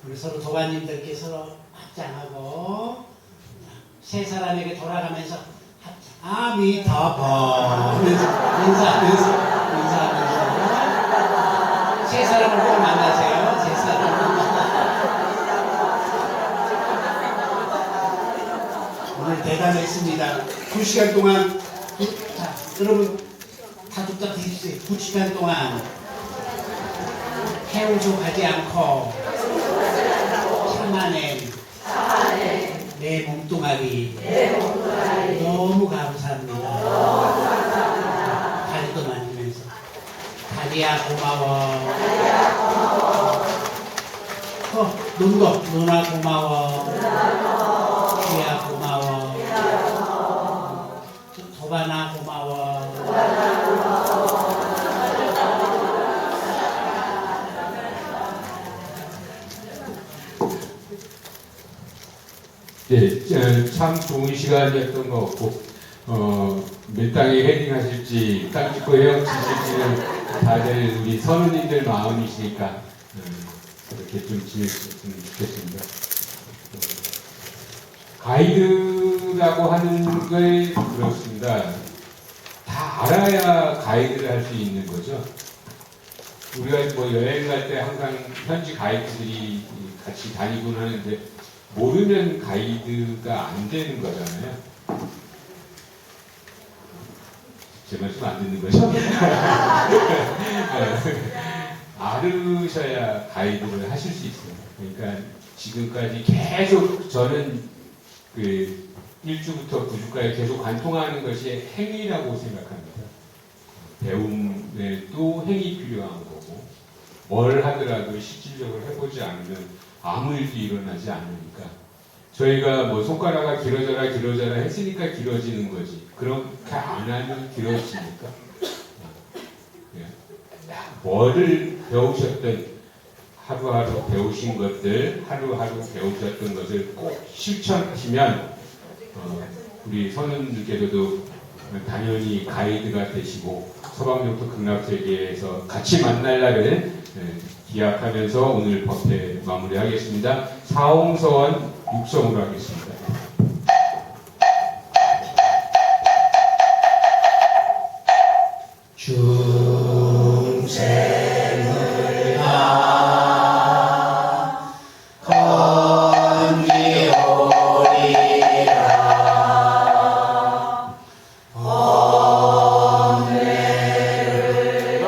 우리 서로 도반님들께 서로 합장하고 세 사람에게 돌아가면서 아미타파 하면서 인사하면서 세 사람을 꼭 만나세요. 세 사람. 오늘 대단했습니다. 2시간 동안 여러분 다 부탁드리세요. 2시간 동안 해오죠 가지 않고 참아낸 내 몸뚱아리 너무 감사합니다. 다리도 만지면서 다리야 고마워. 누나 고마워. 귀야 고마워. 도바나 고마워. 네, 참 좋은 시간이었던 것 같고 몇 당에 헤딩하실지 땅 짓고 헤엄치실지는 다들 우리 선우님들 마음이시니까 그렇게 좀 지내셨으면 좋겠습니다. 가이드라고 하는 게 그렇습니다. 다 알아야 가이드를 할 수 있는 거죠. 우리가 뭐 여행 갈 때 항상 현지 가이드들이 같이 다니곤 하는데 모르면 가이드가 안 되는 거잖아요. 제 말씀 안 듣는 거죠? 알으셔야 가이드를 하실 수 있어요. 그러니까 지금까지 계속 저는 그 1주부터 9주까지 계속 관통하는 것이 행위라고 생각합니다. 배움에도 행위 필요한 거고 뭘 하더라도 실질적으로 해보지 않으면 아무 일도 일어나지 않으니까 저희가 뭐 손가락이 길어져라 했으니까 길어지는 거지 그렇게 안 하면 길어지니까 뭐를 배우셨든 하루하루 배우신 것들 하루하루 배우셨던 것을 꼭 실천하시면 우리 선생님들께서도 당연히 가이드가 되시고 서방역도 극락세계에서 같이 만날 날을 기약하면서 오늘 법회 마무리하겠습니다. 사홍서원 육성으로 하겠습니다. 중생을 다 건지오리라 번뇌를 다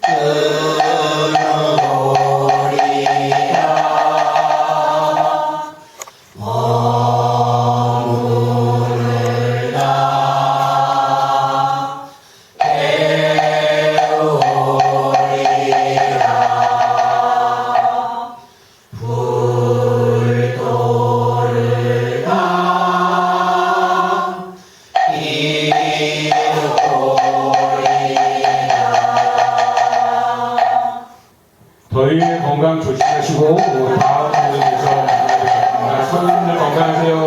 끊으리라 더위에 건강 조심하시고 다음 방송에서 만나뵙겠습니다. 선생님들 건강하세요.